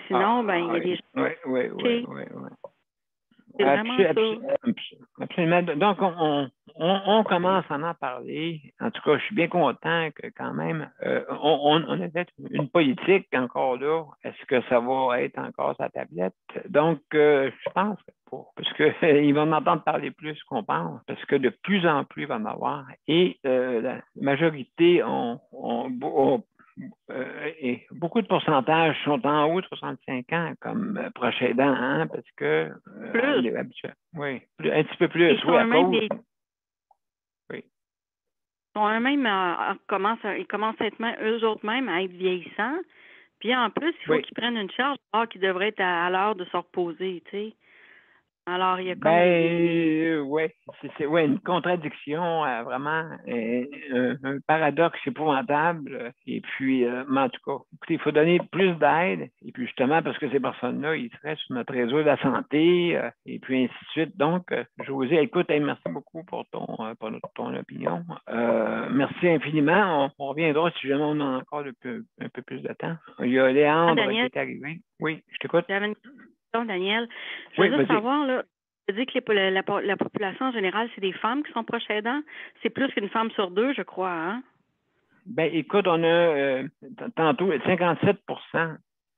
Sinon, il y a des gens. Oui. C'est vraiment ça. Absolument. Donc, on commence à en parler. En tout cas, je suis bien content que quand même, on a fait une politique encore là. Est-ce que ça va être encore sa tablette? Donc, je pense que parce qu'ils vont en entendre parler plus qu'on pense, parce que de plus en plus, il va en avoir. Et la majorité et beaucoup de pourcentages sont en haut de 65 ans comme proche aidant, hein, parce que on est habitué. Oui, un petit peu plus. Oui, à cause. Oui. Ils commencent à être eux autres mêmes à être vieillissants. Puis en plus, il faut qu'ils prennent une charge qui devrait être à l'heure de se reposer, tu sais. Alors, il y a comme c'est une contradiction, vraiment, un paradoxe épouvantable. Et puis, mais en tout cas, écoutez, il faut donner plus d'aide. Et puis, justement, parce que ces personnes-là, ils seraient sur notre réseau de la santé, et puis ainsi de suite. Donc, José, écoute, merci beaucoup pour ton opinion. Merci infiniment. On reviendra si jamais on a encore un peu plus de temps. Il y a Léandre qui est arrivé. Oui, je t'écoute. Daniel, je veux juste savoir, là, tu dis que la population en général, c'est des femmes qui sont proches aidants. C'est plus qu'une femme sur deux, je crois, hein? Ben, écoute, on a tantôt 57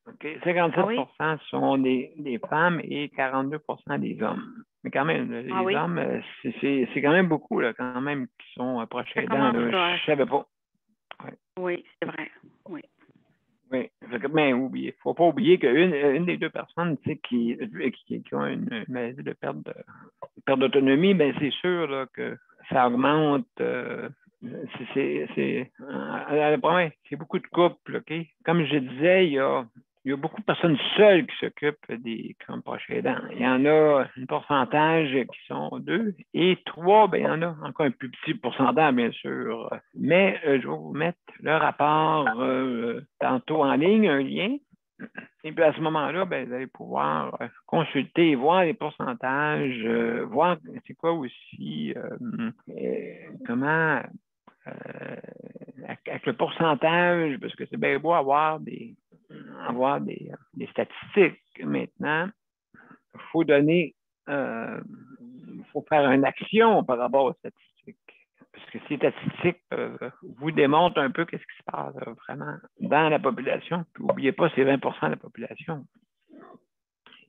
okay? 57 sont des femmes et 42 des hommes. Mais quand même, les hommes, c'est quand même beaucoup, là, quand même, qui sont proches aidants. Je ne savais pas. Ouais. Oui, c'est vrai. Oui. Oui, mais il ne faut pas oublier qu'une des deux personnes qui ont une maladie de perte d'autonomie, ben c'est sûr là, que ça augmente. C'est beaucoup de couples, OK? Comme je disais, il y a beaucoup de personnes seules qui s'occupent des proches aidants. Il y en a un pourcentage qui sont 2 et 3, ben il y en a encore un plus petit pourcentage, bien sûr. Mais je vais vous mettre le rapport tantôt en ligne, un lien. Et puis à ce moment-là, ben, vous allez pouvoir consulter, voir les pourcentages, voir c'est quoi aussi, comment, avec le pourcentage, parce que c'est bien beau avoir des statistiques maintenant. Il faut donner, faut faire une action par rapport aux statistiques. Parce que ces statistiques vous démontrent un peu ce qui se passe vraiment dans la population. N'oubliez pas, c'est 20 de la population.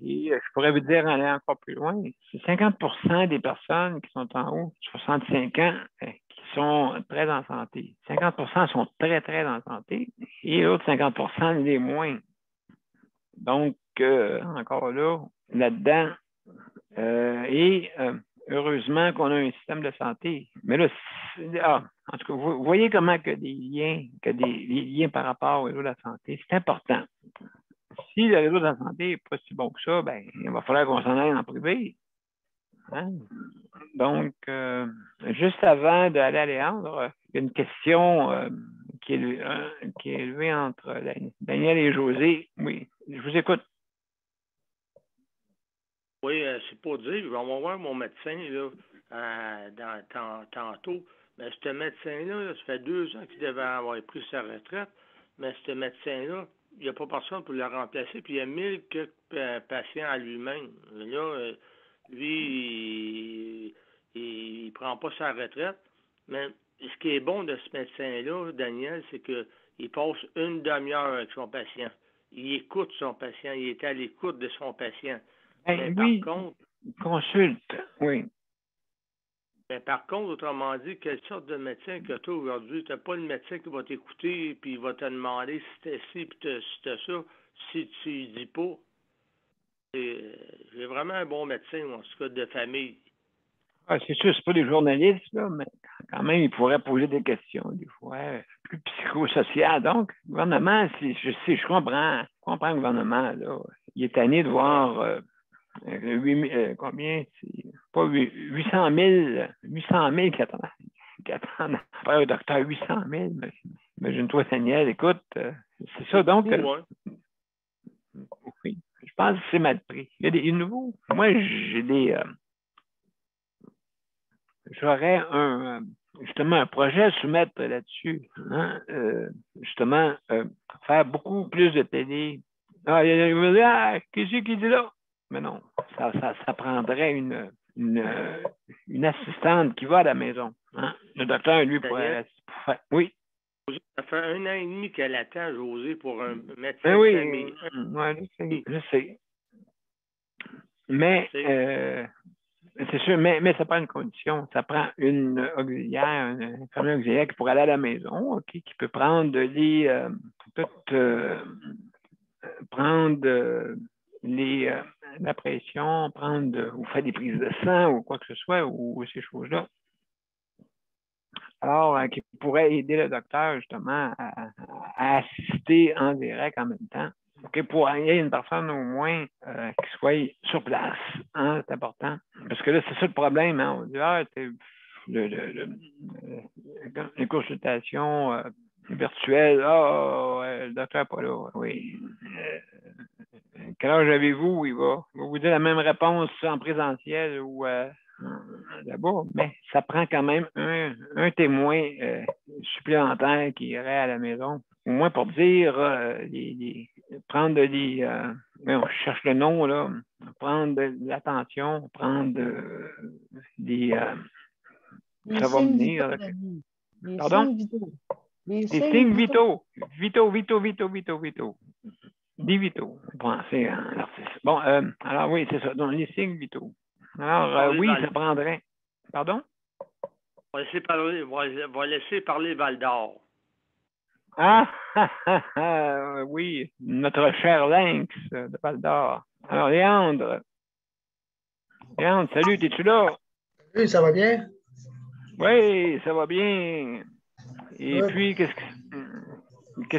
Et je pourrais vous dire, aller encore plus loin, c'est 50 des personnes qui sont en haut de 65 ans qui sont très en santé. 50 sont très, très en santé et l'autre 50 les moins. Donc, encore là-dedans, heureusement qu'on a un système de santé. Mais là, en tout cas, vous voyez comment que des liens par rapport au réseau de la santé, c'est important. Si le réseau de la santé n'est pas si bon que ça, ben, il va falloir qu'on s'en aille en privé. Hein? Donc, juste avant d'aller à Léandre, il y a une question qui est élevée entre Daniel et José. Oui, je vous écoute. Oui, c'est pas dire. Je vais voir mon médecin là, tantôt. Mais ce médecin-là, ça fait 2 ans qu'il devait avoir pris sa retraite. Mais ce médecin-là, il n'y a pas personne pour le remplacer. Puis il y a 1000 patients à lui-même. Là, lui, il prend pas sa retraite. Mais ce qui est bon de ce médecin-là, Daniel, c'est qu'il passe une demi-heure avec son patient. Il écoute son patient. Il est à l'écoute de son patient. Mais oui, par contre, consulte, oui. Mais par contre, autrement dit, quelle sorte de médecin que tu as aujourd'hui? Tu n'as pas le médecin qui va t'écouter et il va te demander si t'es ci et si t'es ça, si tu ne dis pas. J'ai vraiment un bon médecin, en tout cas, de famille. Ah, c'est sûr, c'est pas des journalistes, là, mais quand même, ils pourraient poser des questions, des fois, plus psychosociales. Donc, le gouvernement, je comprends le gouvernement, là. Il est tanné de voir combien? C'est pas 800 000 qui attendent après un docteur, 800 000. Imagine-toi, Daniel, écoute, c'est ça. Donc, oui, je pense que c'est mal pris. Il y a des nouveaux. Moi, j'ai j'aurais justement un projet à soumettre là-dessus. Hein? Justement, faire beaucoup plus de télé. Ah, il y a qu'est-ce qui dit là? Mais non, ça prendrait une assistante qui va à la maison. Hein? Le docteur, lui, pourrait faire. Oui. Ça fait 1 an et demi qu'elle attend, José, pour un médecin Ben de oui, famille. je sais. Mais c'est sûr, mais ça prend une condition. Ça prend une auxiliaire, une infirmière auxiliaire qui pourrait aller à la maison, OK, qui peut prendre la pression, ou faire des prises de sang ou quoi que ce soit, ou ces choses-là. Alors, qui pourrait aider le docteur, justement, à assister en direct en même temps. OK, pour qu'il y ait une personne au moins qui soit sur place. Hein, c'est important. Parce que là, c'est ça le problème. Hein? On dit, les consultations virtuelles, le docteur n'est pas là. Oui. Quel âge avez-vous? Il va vous dire la même réponse en présentiel ou là-bas, mais ça prend quand même un témoin supplémentaire qui irait à la maison, au moins pour dire, prendre je cherche le nom, là, prendre de l'attention, prendre ça va venir. Pardon? Les signes vitaux. Vitaux. Des vitaux. Bon, c'est un artiste. Bon, alors oui, c'est ça. Donc, les signes vitaux. Alors, oui, ça prendrait. Pardon? On va laisser parler Val d'Or. Oui, notre cher Lynx de Val d'Or. Alors, Léandre, salut, es-tu là? Oui, ça va bien? Oui, ça va bien. Et puis, qu'est-ce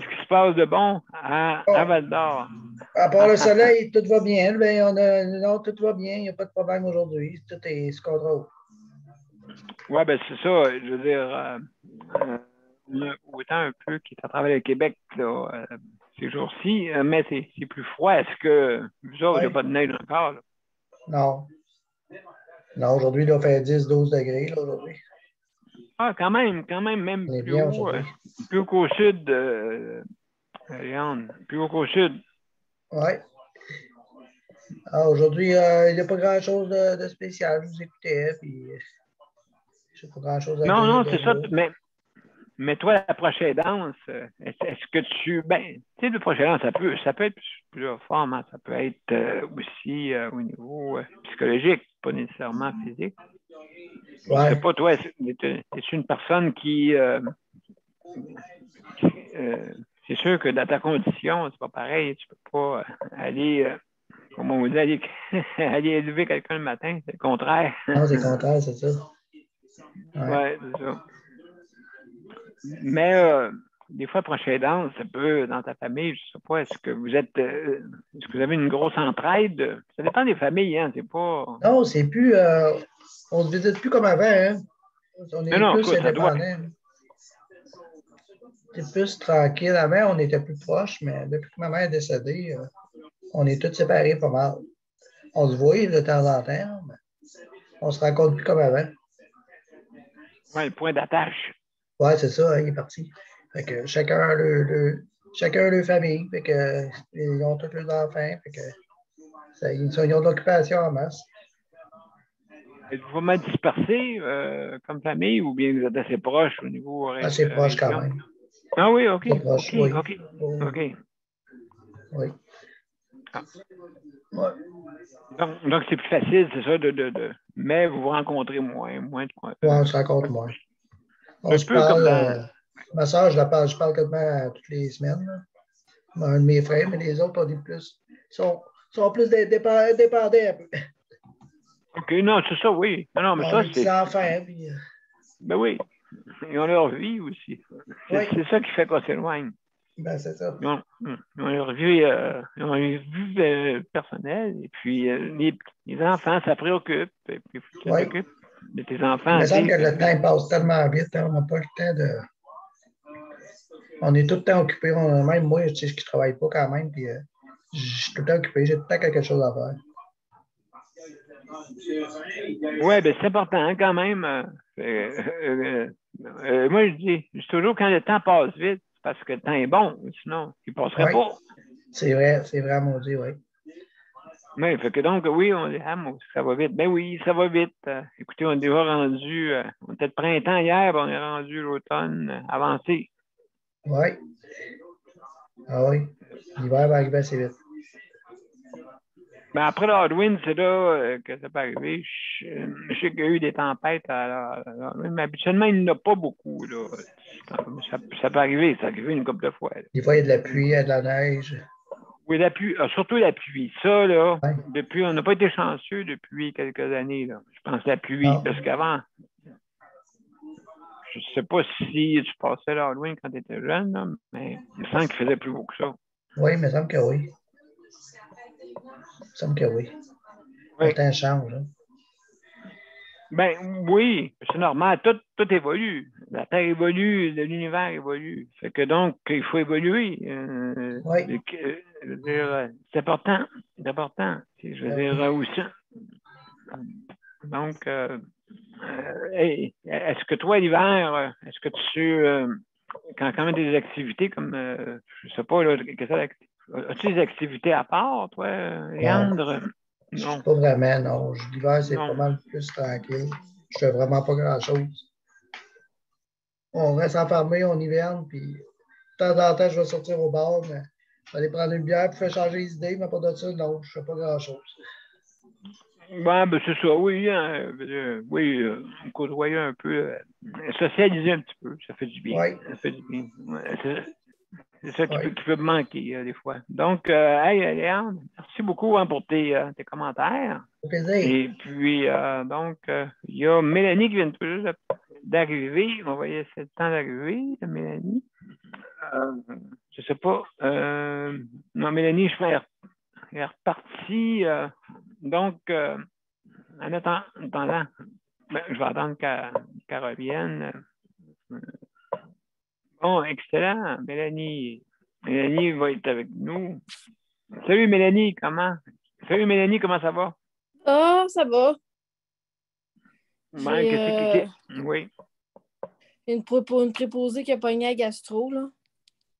qui se passe de bon à Val d'Or? À part le soleil, tout va bien. Non, tout va bien. Il n'y a pas de problème aujourd'hui. Tout est sous contrôle. Oui, ben c'est ça. Je veux dire, autant un peu qui est à travers le Québec là, ces jours-ci, mais c'est plus froid. Est-ce que vous autres, il n'y a pas de neige encore? Là? Non. Non, aujourd'hui, il doit faire 10-12 degrés là, aujourd'hui. Ah, quand même, même plus haut qu'au sud, Léandre, plus haut qu'au sud. Oui. Aujourd'hui, il n'y a pas grand-chose de spécial. Je vous écoutais, puis je n'ai pas grand-chose à dire. Non, c'est ça. Mais toi, la prochaine danse, est-ce que tu sais, le prochain danse, ça peut être plusieurs formes. Hein. Ça peut être aussi au niveau psychologique, pas nécessairement physique. Je ne sais pas, toi, es-tu une personne qui c'est sûr que dans ta condition, c'est pas pareil. Tu peux pas aller, comme on dit, aller élever quelqu'un le matin. C'est le contraire. Non, c'est le contraire, c'est ça. Oui, c'est ça. Mais des fois, prochaine danse, ça peut, dans ta famille, je ne sais pas, est-ce que vous avez une grosse entraide? Ça dépend des familles, hein, c'est pas... Non, c'est plus... on ne se visite plus comme avant, hein. On est plus indépendants. C'est plus tranquille. Avant, on était plus proches, mais depuis que ma mère est décédée, on est tous séparés pas mal. On se voit de temps en temps, mais on ne se rencontre plus comme avant. Oui, le point d'attache. Oui, c'est ça, il est parti. Fait que chacun a leur famille, fait que, ils ont tous leurs enfants, fait que, ils ont de l'occupation en masse. Êtes-vous vraiment dispersés comme famille ou bien vous êtes assez proches au niveau assez proches quand même. Ah oui, OK. Proche, OK. Oui. Ah. Ouais. Donc, c'est plus facile, c'est ça, mais vous vous rencontrez moins de quoi. Oui, on se rencontre moins. On se parle. Ma soeur, je parle quasiment toutes les semaines. Là. Un de mes frères, mais les autres, on est plus. sont plus dépendants un peu. OK, non, c'est ça, oui. Non, mais ça, c'est. Enfants, puis... Ben oui. Ils ont leur vie aussi. C'est ça qui fait qu'on s'éloigne. Ben, c'est ça. Ils ont leur vie, personnelle. Et puis, les enfants, ça préoccupe. Et puis, ça s'occupe de tes enfants. Il me semble que le temps passe tellement vite. Hein, on n'a pas le temps de... On est tout le temps occupé. Même moi, je ne travaille pas quand même. Puis, je suis tout le temps occupé. J'ai tout le temps quelque chose à faire. Oui, bien, c'est important hein, quand même. Moi, je dis toujours quand le temps passe vite, c'est parce que le temps est bon. Sinon, il ne passerait pas. C'est vrai, maudit, oui. Oui, fait que donc, oui, on dit, ça va vite. Ben oui, ça va vite. Écoutez, on est déjà rendu, on était le printemps hier, on est rendu l'automne avancé. Oui. Ah oui. L'hiver va arriver assez vite. Ben après l'Halloween, c'est là que ça peut arriver. Je sais qu'il y a eu des tempêtes à l'Halloween, mais habituellement, il n'y en a pas beaucoup. Là. Ça peut arriver, ça arrive une couple de fois. Là. Des fois, il y a de la pluie, il y a de la neige. Oui, la pluie, surtout la pluie. Ça, là, ouais. Depuis, on n'a pas été chanceux depuis quelques années. Là. Je pense la pluie, non. Parce qu'avant, je ne sais pas si tu passais l'Halloween quand tu étais jeune, là, mais il me semble qu'il faisait plus beau que ça. Oui, il me semble que oui. Il me semble que oui. Le temps change. Hein? Ben oui, c'est normal. Tout évolue. La Terre évolue, l'univers évolue. Fait que donc, il faut évoluer. Oui. C'est important. C'est important. Je veux dire aussi. Donc, hey, est-ce que toi, l'hiver, est-ce que quand même des activités comme, je sais pas, là, as-tu des activités à part, toi, Léandre? Non. Pas vraiment, non. L'hiver, c'est pas mal plus tranquille. Je fais vraiment pas grand-chose. On reste enfermé, on hiverne, puis de temps en temps, je vais sortir au bar, mais je vais aller prendre une bière pour faire changer les idées, mais pas de ça, non, je fais pas grand-chose. Ben, c'est ça, oui. Oui, côtoyer un peu, socialiser un petit peu, ça fait du bien. Oui. Ça fait du bien. C'est ça qui peut me manquer des fois. Donc, hey, Léandre, merci beaucoup pour tes commentaires. Au plaisir. Et puis, donc, il y a Mélanie qui vient tout juste d'arriver. On va y laisser le temps d'arriver, Mélanie. Je sais pas. Non, Mélanie, je pense elle est repartie. Donc, en attendant, je vais attendre qu'elle revienne. Bon, excellent. Mélanie va être avec nous. Salut Mélanie, comment ça va? Ah, ça va. Oui. Une préposée qui a pogné à gastro, là.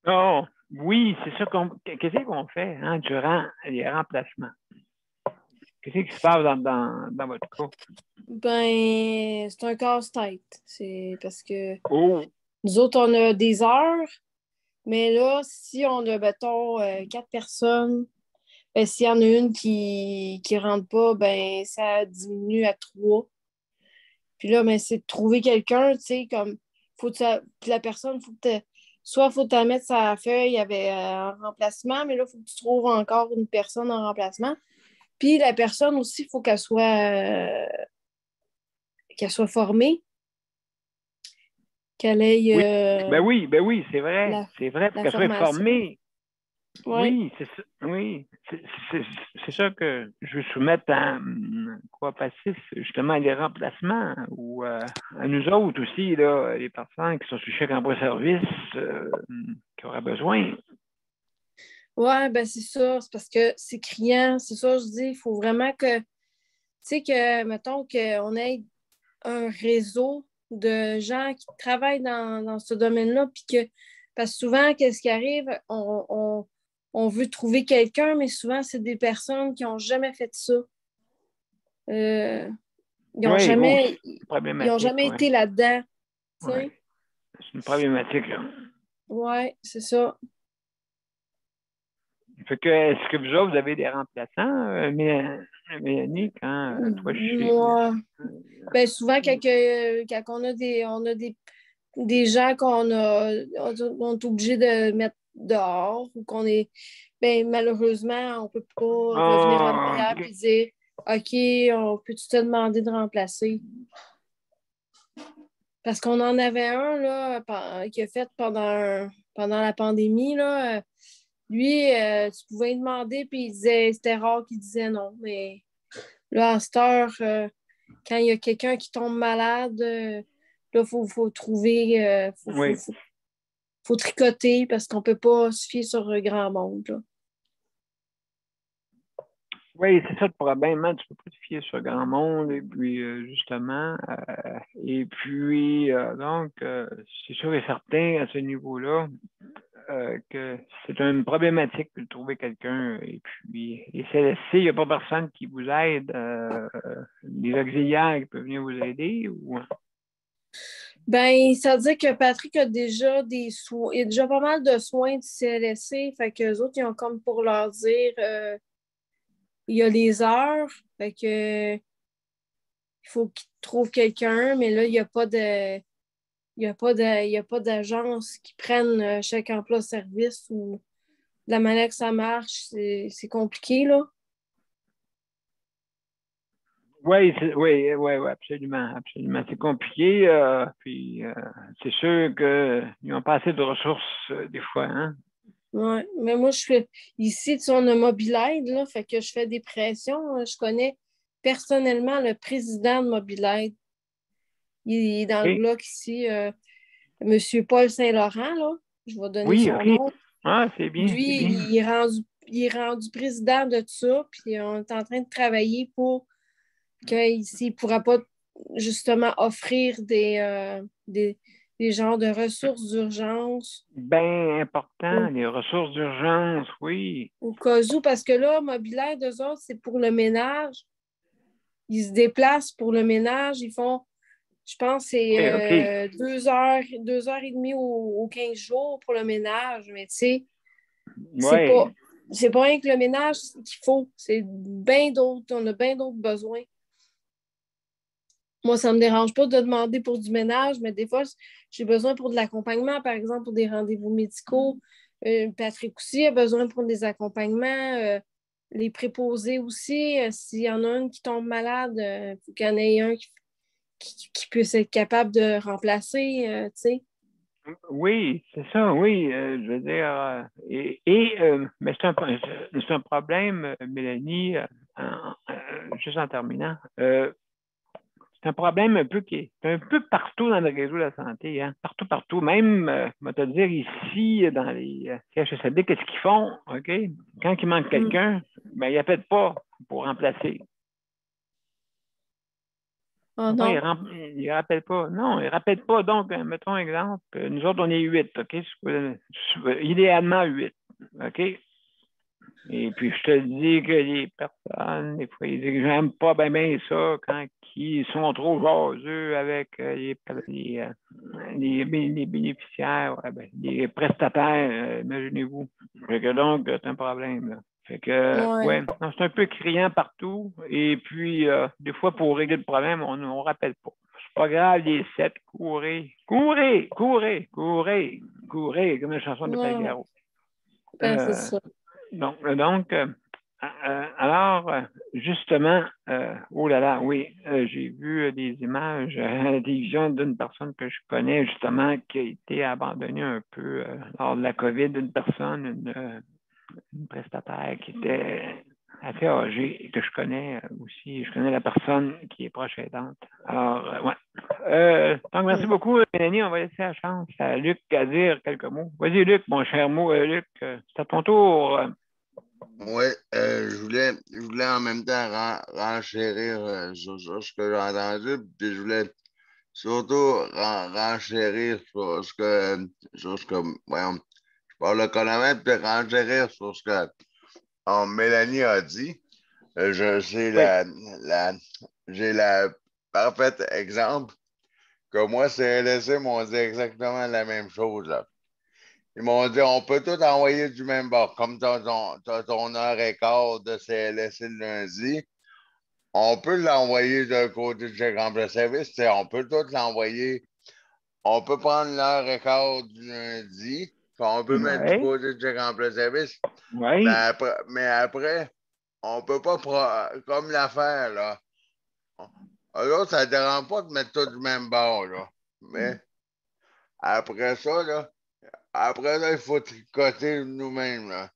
Oh, oui, c'est ça qu'est-ce qu'on fait durant les remplacements? Qu'est-ce qui se passe dans votre cas? Ben, c'est un casse-tête. C'est parce que nous autres, on a des heures, mais là, si on a, mettons, 4 personnes, ben, s'il y en a une qui ne rentre pas, ben, ça diminue à 3. Puis là, ben, c'est de trouver quelqu'un, tu sais, comme, puis la personne, soit il faut te mettre sa feuille en remplacement, mais là, il faut que tu trouves encore une personne en remplacement. Puis la personne aussi, il faut qu'elle soit formée. Qu'elle ait. Ben oui, c'est vrai. C'est vrai, pour qu'elle soit formée. Ouais. Oui, c'est ça. Oui, c'est ça que je veux soumettre à Passis, justement, les remplacements ou à nous autres aussi, là, les personnes qui sont sur chèque emploi-service qui auraient besoin. Oui, ben c'est ça. C'est parce que c'est criant. C'est ça, je dis. Il faut vraiment que, tu sais, que, mettons, qu'on ait un réseau de gens qui travaillent dans ce domaine-là. Puis que, parce que souvent, qu'est-ce qui arrive? On veut trouver quelqu'un, mais souvent, c'est des personnes qui n'ont jamais fait ça. Ils n'ont jamais été là-dedans. Ouais. C'est une problématique, là. Oui, c'est ça. Fait que, est-ce que vous autres, vous avez des remplaçants, Mélanie, quand toi, je sais? Moi, ben souvent, quand on a des gens on est obligé de mettre dehors ou qu'on est, ben malheureusement, on ne peut pas revenir en arrière et dire OK, on peut-tu te demander de remplacer? Parce qu'on en avait un là, qui a fait pendant la pandémie, là, lui, tu pouvais lui demander, puis il disait, c'était rare qu'il disait non. Mais là, à cette heure, quand il y a quelqu'un qui tombe malade, là, il faut trouver, faut tricoter parce qu'on ne peut pas se fier sur grand monde. Là. Oui, c'est ça le problème. Hein. Tu ne peux pas te fier sur grand monde, et puis justement, donc, c'est sûr et certain à ce niveau-là que c'est une problématique de trouver quelqu'un. Et puis, les CLSC, il n'y a pas personne qui vous aide, des auxiliaires qui peuvent venir vous aider ou. Ben, ça veut dire que Patrick a déjà des soins, il y a déjà pas mal de soins du CLSC, fait qu'eux autres, ils ont comme pour leur dire, il y a les heures, fait que il faut qu'ils trouvent quelqu'un, mais là, il n'y a pas de, il y a pas d'agence qui prenne chaque emploi-service ou de la manière que ça marche, c'est compliqué, là. Oui, oui, absolument, absolument. C'est compliqué, puis c'est sûr qu'ils n'ont pas assez de ressources des fois, hein? Ouais, mais moi, je fais ici, tu sais, on a Mobilaide, là, fait que je fais des pressions. Je connais personnellement le président de Mobilaide. Il est dans le OK. bloc ici, M. Paul Saint-Laurent, là. Je vais donner Oui, son OK. nom. Ah, c'est bien, Lui, c'est bien. il est rendu président de tout ça, puis on est en train de travailler pour qu'ici, il ne pourra pas justement offrir des genres de ressources d'urgence. Bien important, les ressources d'urgence, oui. Au cas où, parce que là, Mobilaire, d'eux autres, c'est pour le ménage. Ils se déplacent pour le ménage. Ils font, je pense, c'est OK. 2 heures et demie aux 15 jours pour le ménage. Mais tu sais, Oui. c'est pas rien que le ménage qu'il faut. C'est bien d'autres. On a bien d'autres besoins. Moi, ça ne me dérange pas de demander pour du ménage, mais des fois, j'ai besoin pour de l'accompagnement, par exemple, pour des rendez-vous médicaux. Patrick aussi a besoin pour des accompagnements. Les préposés aussi, s'il y en a un qui tombe malade, il faut qu'il y en ait un qui puisse être capable de remplacer, tu sais. Oui, c'est ça, oui. Je veux dire, mais c'est un problème, Mélanie, juste en terminant. C'est un problème un peu qui est un peu partout dans le réseau de la santé, hein? Partout, partout. Même, je vais te dire, ici, dans les CHSLD, qu'est-ce qu'ils font? OK? Quand il manque quelqu'un, ben, ils n'appellent pas pour remplacer. Oh Pourquoi non. ils ne rappellent pas? Non, ils ne rappellent pas. Donc, mettons un exemple. Nous autres, on est 8, OK? Idéalement 8, OK? Et puis, je te dis que les personnes, des fois, ils disent que j'aime pas bien ça quand ils sont trop jaseux avec les bénéficiaires, ouais, les prestataires, imaginez-vous. Fait que donc, c'est un problème, là. Fait que, Ouais. non, c'est un peu criant partout. Et puis, des fois, pour régler le problème, on ne rappelle pas. C'est pas grave, les 7, courez, courez, courez, courez, courez, comme la chanson de Ouais. Pelgaro. Ben, c'est ça. Donc, alors, justement, oh là là, oui, j'ai vu des images à la télévision d'une personne que je connais, justement, qui a été abandonnée un peu lors de la COVID, une personne, une prestataire qui était assez âgée et que je connais aussi. Je connais la personne qui est proche aidante. Alors, ouais. Donc, merci beaucoup, Mélanie. On va laisser la chance à Luc à dire quelques mots. Vas-y, Luc, mon cher mot. Luc, c'est à ton tour. Oui, je voulais en même temps renchérir sur ce que j'ai entendu, puis je voulais surtout renchérir sur ce que voyons, je parle le chronomètre, puis renchérir sur ce que Mélanie a dit. J'ai la parfaite exemple que moi, CLSC m'ont dit exactement la même chose, là. Ils m'ont dit, on peut tout envoyer du même bord. Comme tu as ton heure et quart de CLSC le lundi, on peut l'envoyer d'un côté de chèque emploi service. On peut tout l'envoyer. On peut prendre l'heure et quart du lundi, puis on peut mettre du côté de chèque emploi service. Oui. Mais après, on ne peut pas, comme l'affaire, là. Alors, ça ne dérange pas de mettre tout du même bord, là. Mais après ça, là, il faut tricoter nous-mêmes, là.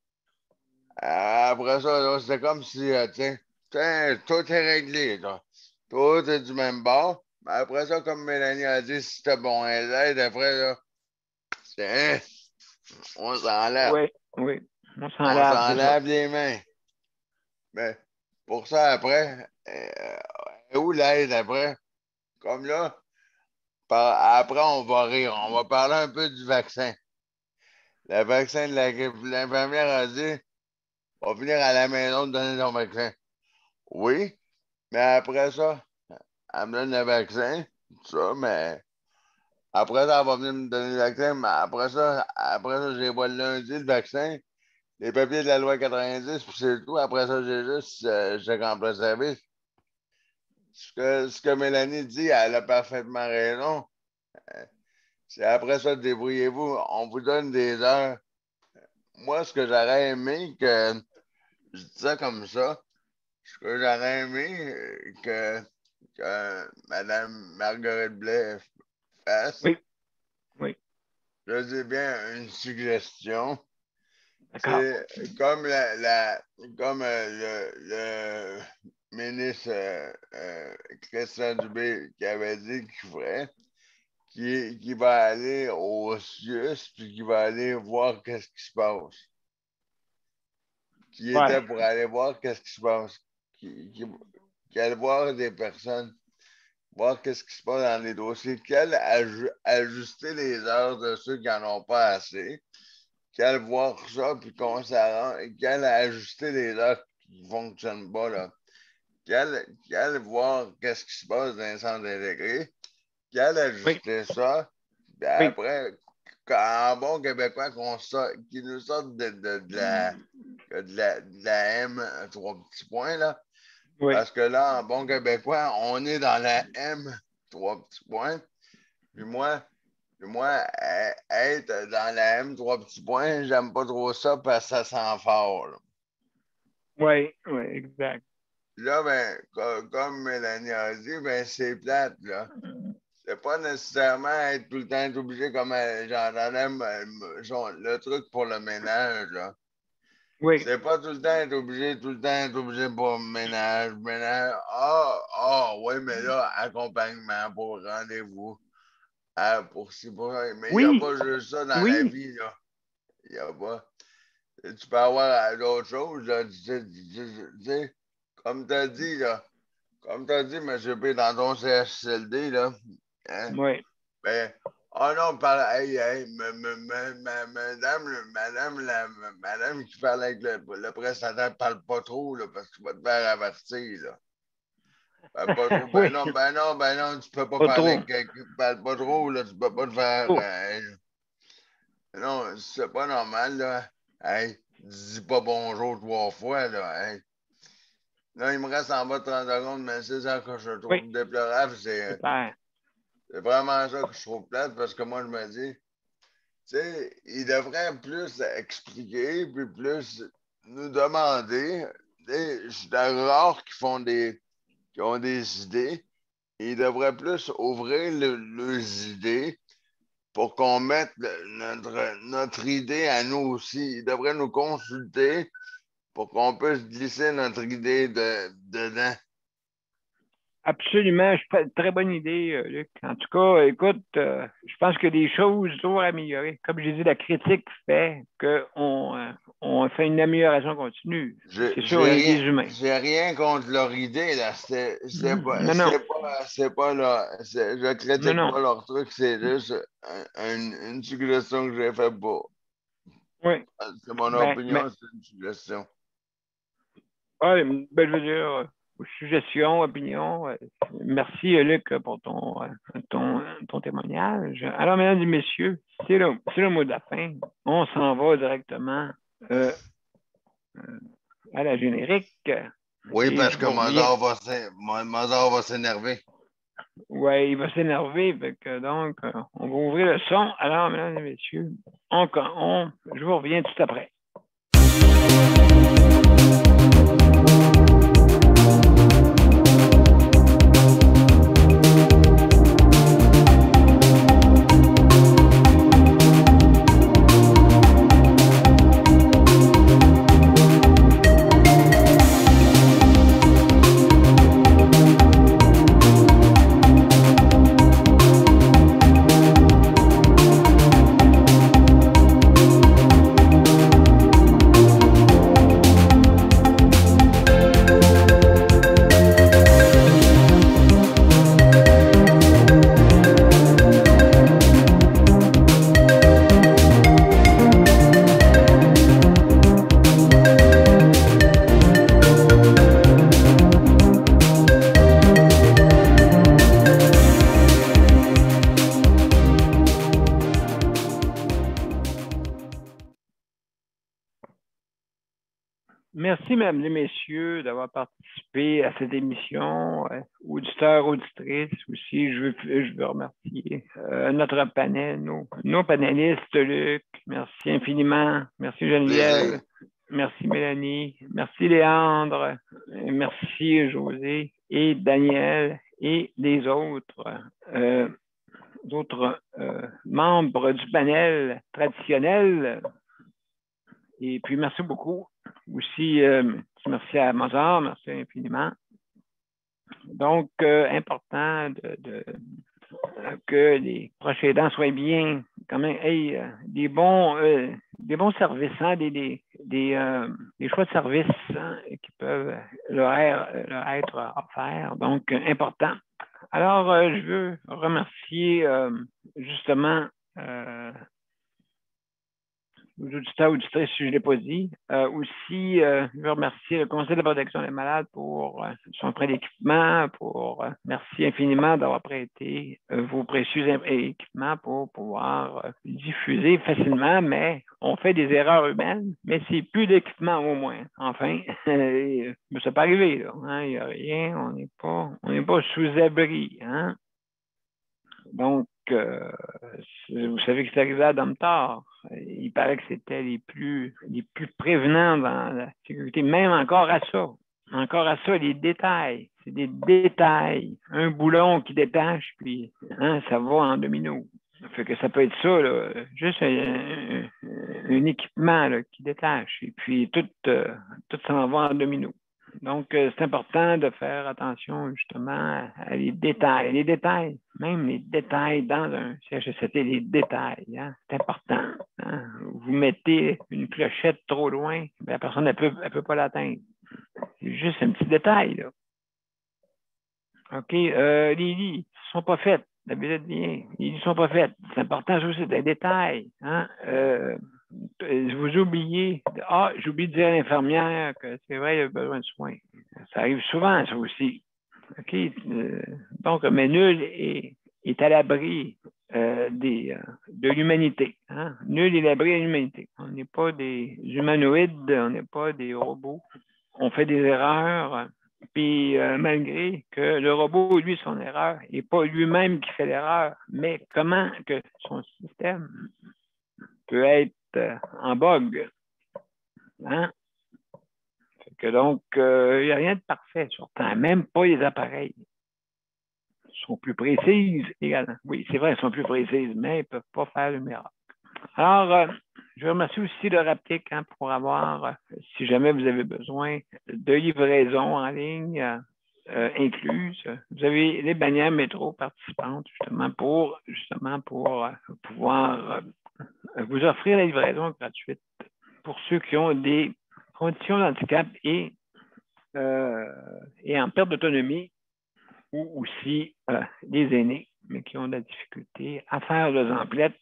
Après ça, là, c'est comme si, tiens, tout est réglé, là. Tout est du même bord. Mais après ça, comme Mélanie a dit, si c'était bon, elle aide, après, là, tiens, on s'en lave. Oui, oui. On s'en On lave, s'en c'est ça. lave les mains. Mais pour ça après, où l'aide après? Comme là, après, on va rire. On va parler un peu du vaccin. Le vaccin de la grippe. L'infirmière a dit, on va venir à la maison de donner ton vaccin. Oui, mais après ça, elle me donne le vaccin, tout ça, mais après ça, elle va venir me donner le vaccin, mais après ça, je les vois le lundi, le vaccin, les papiers de la loi 90, puis c'est tout. Après ça, j'ai juste chèque emploi de service. Ce que Mélanie dit, elle a parfaitement raison. C'est après ça, débrouillez-vous. On vous donne des heures. Moi, ce que j'aurais aimé que, je dis ça comme ça, ce que j'aurais aimé que Mme Marguerite Blais fasse, oui. Je dis bien une suggestion. C'est comme comme le ministre Christian Dubé qui avait dit qu'il ferait, qui va aller au CIUS puis qui va aller voir qu'est-ce qui se passe. Qui était pour aller voir qu'est-ce qui se passe. Qui allait voir des personnes, voir qu'est-ce qui se passe dans les dossiers, qu'elle ajuster les heures de ceux qui n'en ont pas assez, qu'elle voir ça, puis qu'on s'arrange, qu'elle ajuster les heures qui ne fonctionnent pas, là. Qu'elle voir qu'est-ce qui se passe dans les centres intégrés, qu'elle ajuster ça, puis après, en bon québécois, qu'ils nous sortent de la M, 3 petits points, là. Oui. Parce que là, en bon québécois, on est dans la M, 3 petits points. Puis moi, être dans la M, 3 petits points, j'aime pas trop ça parce que ça sent fort. Là. Oui, exact. Là, ben, comme Mélanie a dit, ben, c'est plate, là. C'est pas nécessairement être tout le temps obligé comme j'entendais le truc pour le ménage, là. Oui. C'est pas tout le temps être obligé pour ménage. Oui, mais là, accompagnement pour rendez-vous. Pour ça. Mais il n'y a pas juste ça dans la vie, là. Il n'y a pas. Tu peux avoir d'autres choses, là. Tu sais, comme tu as dit, là. Comme tu as dit, M. P, dans ton CHSLD, là. Hein? Oui. Ben, oh non, madame qui parle avec le prestataire ne parle pas trop, là, parce qu'il va te faire avertir, là. Parle pas trop. Ben non, tu peux pas parler avec quelqu'un qui parle pas trop, là, tu peux pas te faire... non, c'est pas normal, là. Hey, dis pas bonjour 3 fois, là, hey. Là, il me reste en bas de 30 secondes, mais c'est ça que je trouve déplorable, c'est vraiment ça que je trouve plate parce que moi, je me dis, tu sais, il devrait plus expliquer puis plus nous demander. Je suis d'accord qu'ils ont des idées. Ils devraient plus ouvrir leurs idées pour qu'on mette notre idée à nous aussi. Ils devraient nous consulter pour qu'on puisse glisser notre idée dedans. Absolument. Très bonne idée, Luc. En tout cas, écoute, je pense que des choses sont améliorées. Comme je dis, la critique fait qu'on fait une amélioration continue. C'est sûr, on est des humains. J'ai rien contre leur idée, là. Je critique pas leur truc, c'est juste une suggestion que j'ai faite pour. Oui. C'est mon opinion, c'est une suggestion. Oui, ben, je veux dire... Suggestion, opinion. Merci, Luc, pour ton témoignage. Alors, mesdames et messieurs, c'est le mot de la fin. On s'en va directement à la générique. Oui, parce que Mozart va s'énerver. Oui, il va s'énerver. Donc, on va ouvrir le son. Alors, mesdames et messieurs, je vous reviens tout après. Merci, mesdames et messieurs, d'avoir participé à cette émission. Auditeurs, auditrices aussi, je veux remercier notre panel, nos panélistes, Luc. Merci infiniment. Merci Geneviève. Merci Mélanie. Merci Léandre. Merci José et Daniel et les autres membres du panel traditionnel. Et puis, merci beaucoup. Aussi, merci à Mozart, merci infiniment. Donc, important que les proches aidants soient bien, quand même, des bons services, hein, des choix de services hein, qui peuvent leur être offerts. Donc, important. Alors, je veux remercier justement aux auditeurs, auditrices, si je ne l'ai pas dit. Aussi, je veux remercier le Conseil de protection des malades pour son prêt d'équipement, merci infiniment d'avoir prêté vos précieux équipements pour pouvoir diffuser facilement, mais on fait des erreurs humaines, mais c'est plus d'équipement au moins. Enfin, mais ça peut arriver, là, hein, il n'y a rien, on n'est pas sous abri, hein. Donc, vous savez que c'est arrivé à Domtar. Il paraît que c'était les plus prévenants dans la sécurité. Même encore à ça, les détails. C'est des détails. Un boulon qui détache, puis hein, ça va en domino. Ça fait que ça peut être ça, là, juste un équipement là, qui détache. Et puis, tout s'en va en domino. Donc, c'est important de faire attention justement à les détails. Les détails, même les détails dans un CHSLD, les détails, hein, c'est important. Hein. Vous mettez une clochette trop loin, bien, la personne, elle peut pas l'atteindre. C'est juste un petit détail, là. OK, les lits ne sont pas faits. La visite vient. Les lits ne sont pas faits. C'est important, ça aussi, c'est des détails. Hein. Vous oubliez, j'ai oublié de dire à l'infirmière que c'est vrai, il a besoin de soins. Ça arrive souvent, ça aussi. OK? Donc, mais nul est à l'abri de l'humanité. Hein? Nul est à l'abri de l'humanité. On n'est pas des humanoïdes, on n'est pas des robots. On fait des erreurs, puis malgré que le robot, lui, son erreur, n'est pas lui-même qui fait l'erreur, mais comment que son système peut être en bug. Hein? Fait que donc, il n'y a rien de parfait sur Terre, même pas les appareils. Ils sont plus précises également. Oui, c'est vrai, ils sont plus précises, mais ils ne peuvent pas faire le miracle. Alors, je remercie aussi le Raptic hein, pour avoir, si jamais vous avez besoin de livraison en ligne incluse, vous avez les bannières métro participantes justement pour pouvoir vous offrir la livraison gratuite pour ceux qui ont des conditions de handicap et en perte d'autonomie ou aussi des aînés, mais qui ont de la difficulté à faire leurs emplettes.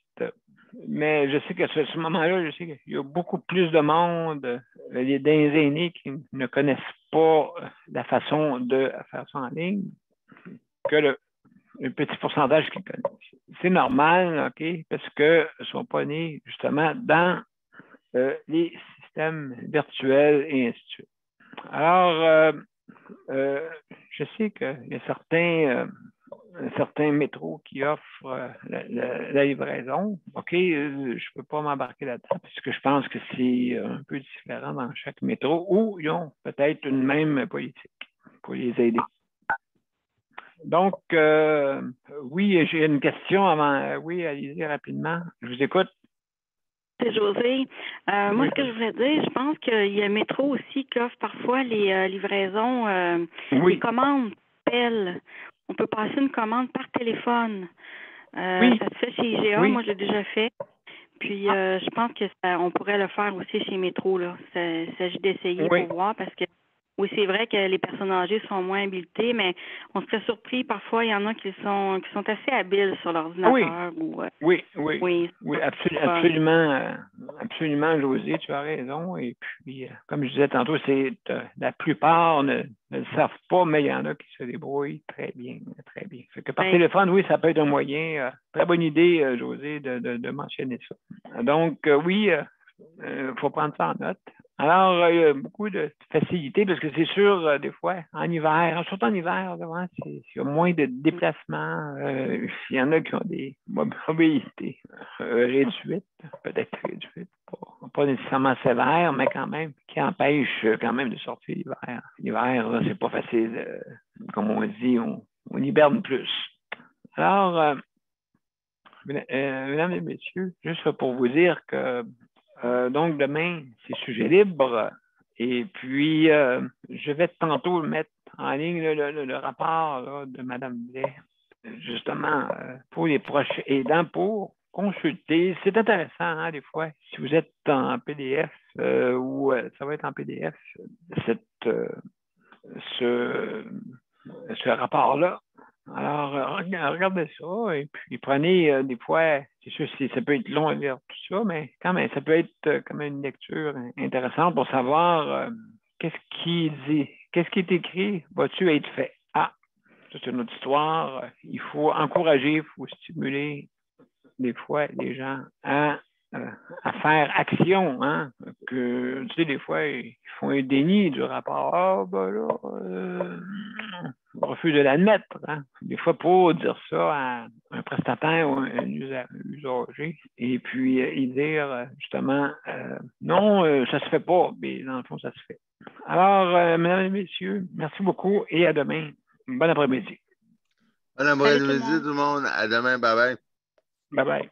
Mais je sais qu'à ce moment-là, je sais qu'il y a beaucoup plus de monde, des aînés qui ne connaissent pas la façon de faire ça en ligne que le petit pourcentage qui connaissent. C'est normal, OK, parce qu'ils ne sont pas nés justement dans les systèmes virtuels et ainsi de suite. Alors, je sais qu'il y a certains métros qui offrent la livraison. OK, je ne peux pas m'embarquer là-dedans parce que je pense que c'est un peu différent dans chaque métro ou ils ont peut-être une même politique pour les aider. Donc, oui, j'ai une question avant. Oui, allez-y rapidement. Je vous écoute. C'est José. Moi, ce que je voulais dire, je pense qu'il y a Métro aussi qui offre parfois les livraisons, les commandes pelles. On peut passer une commande par téléphone. Ça se fait chez IGA, moi je l'ai déjà fait. Puis je pense qu'on pourrait le faire aussi chez Métro. Là. Il s'agit d'essayer pour voir parce que oui, c'est vrai que les personnes âgées sont moins habilitées, mais on serait surpris. Parfois, il y en a qui sont assez habiles sur l'ordinateur. Oui, absolument, José, tu as raison. Et puis, comme je disais tantôt, la plupart ne le savent pas, mais il y en a qui se débrouillent très bien, très bien. Fait que par téléphone, oui, ça peut être un moyen. Très bonne idée, José, de mentionner ça. Donc, oui, il faut prendre ça en note. Alors, il y a beaucoup de facilité parce que c'est sûr, des fois, en hiver, surtout en hiver, là, il y a moins de déplacements. Il y en a qui ont des mobilités réduites, peut-être réduites, pas nécessairement sévères, mais quand même, qui empêchent quand même de sortir l'hiver. L'hiver, là, c'est pas facile. Comme on dit, on hiberne plus. Alors, mesdames et messieurs, juste pour vous dire que donc, demain, c'est sujet libre. Et puis, je vais tantôt mettre en ligne le rapport là, de Mme Blais, justement, pour les proches aidants, pour consulter. C'est intéressant, hein, des fois, si vous êtes en PDF ou ça va être en PDF, ce rapport-là. Alors, regardez ça et puis prenez des fois, c'est sûr que ça peut être long à lire tout ça, mais quand même, ça peut être quand même une lecture intéressante pour savoir qu'est-ce qui est écrit, va-tu être fait? Ah, ça c'est une autre histoire. Il faut encourager, il faut stimuler des fois les gens à faire action, hein, que, tu sais, des fois, ils font un déni du rapport. Ah, ben là, on refuse de l'admettre, hein. Des fois, pour dire ça à un prestataire ou un usager, et puis, ils dire, justement, non, ça se fait pas, mais dans le fond, ça se fait. Alors, mesdames et messieurs, merci beaucoup et à demain. Bon après-midi. Bon après-midi, tout le monde. À demain. Bye-bye. Bye-bye.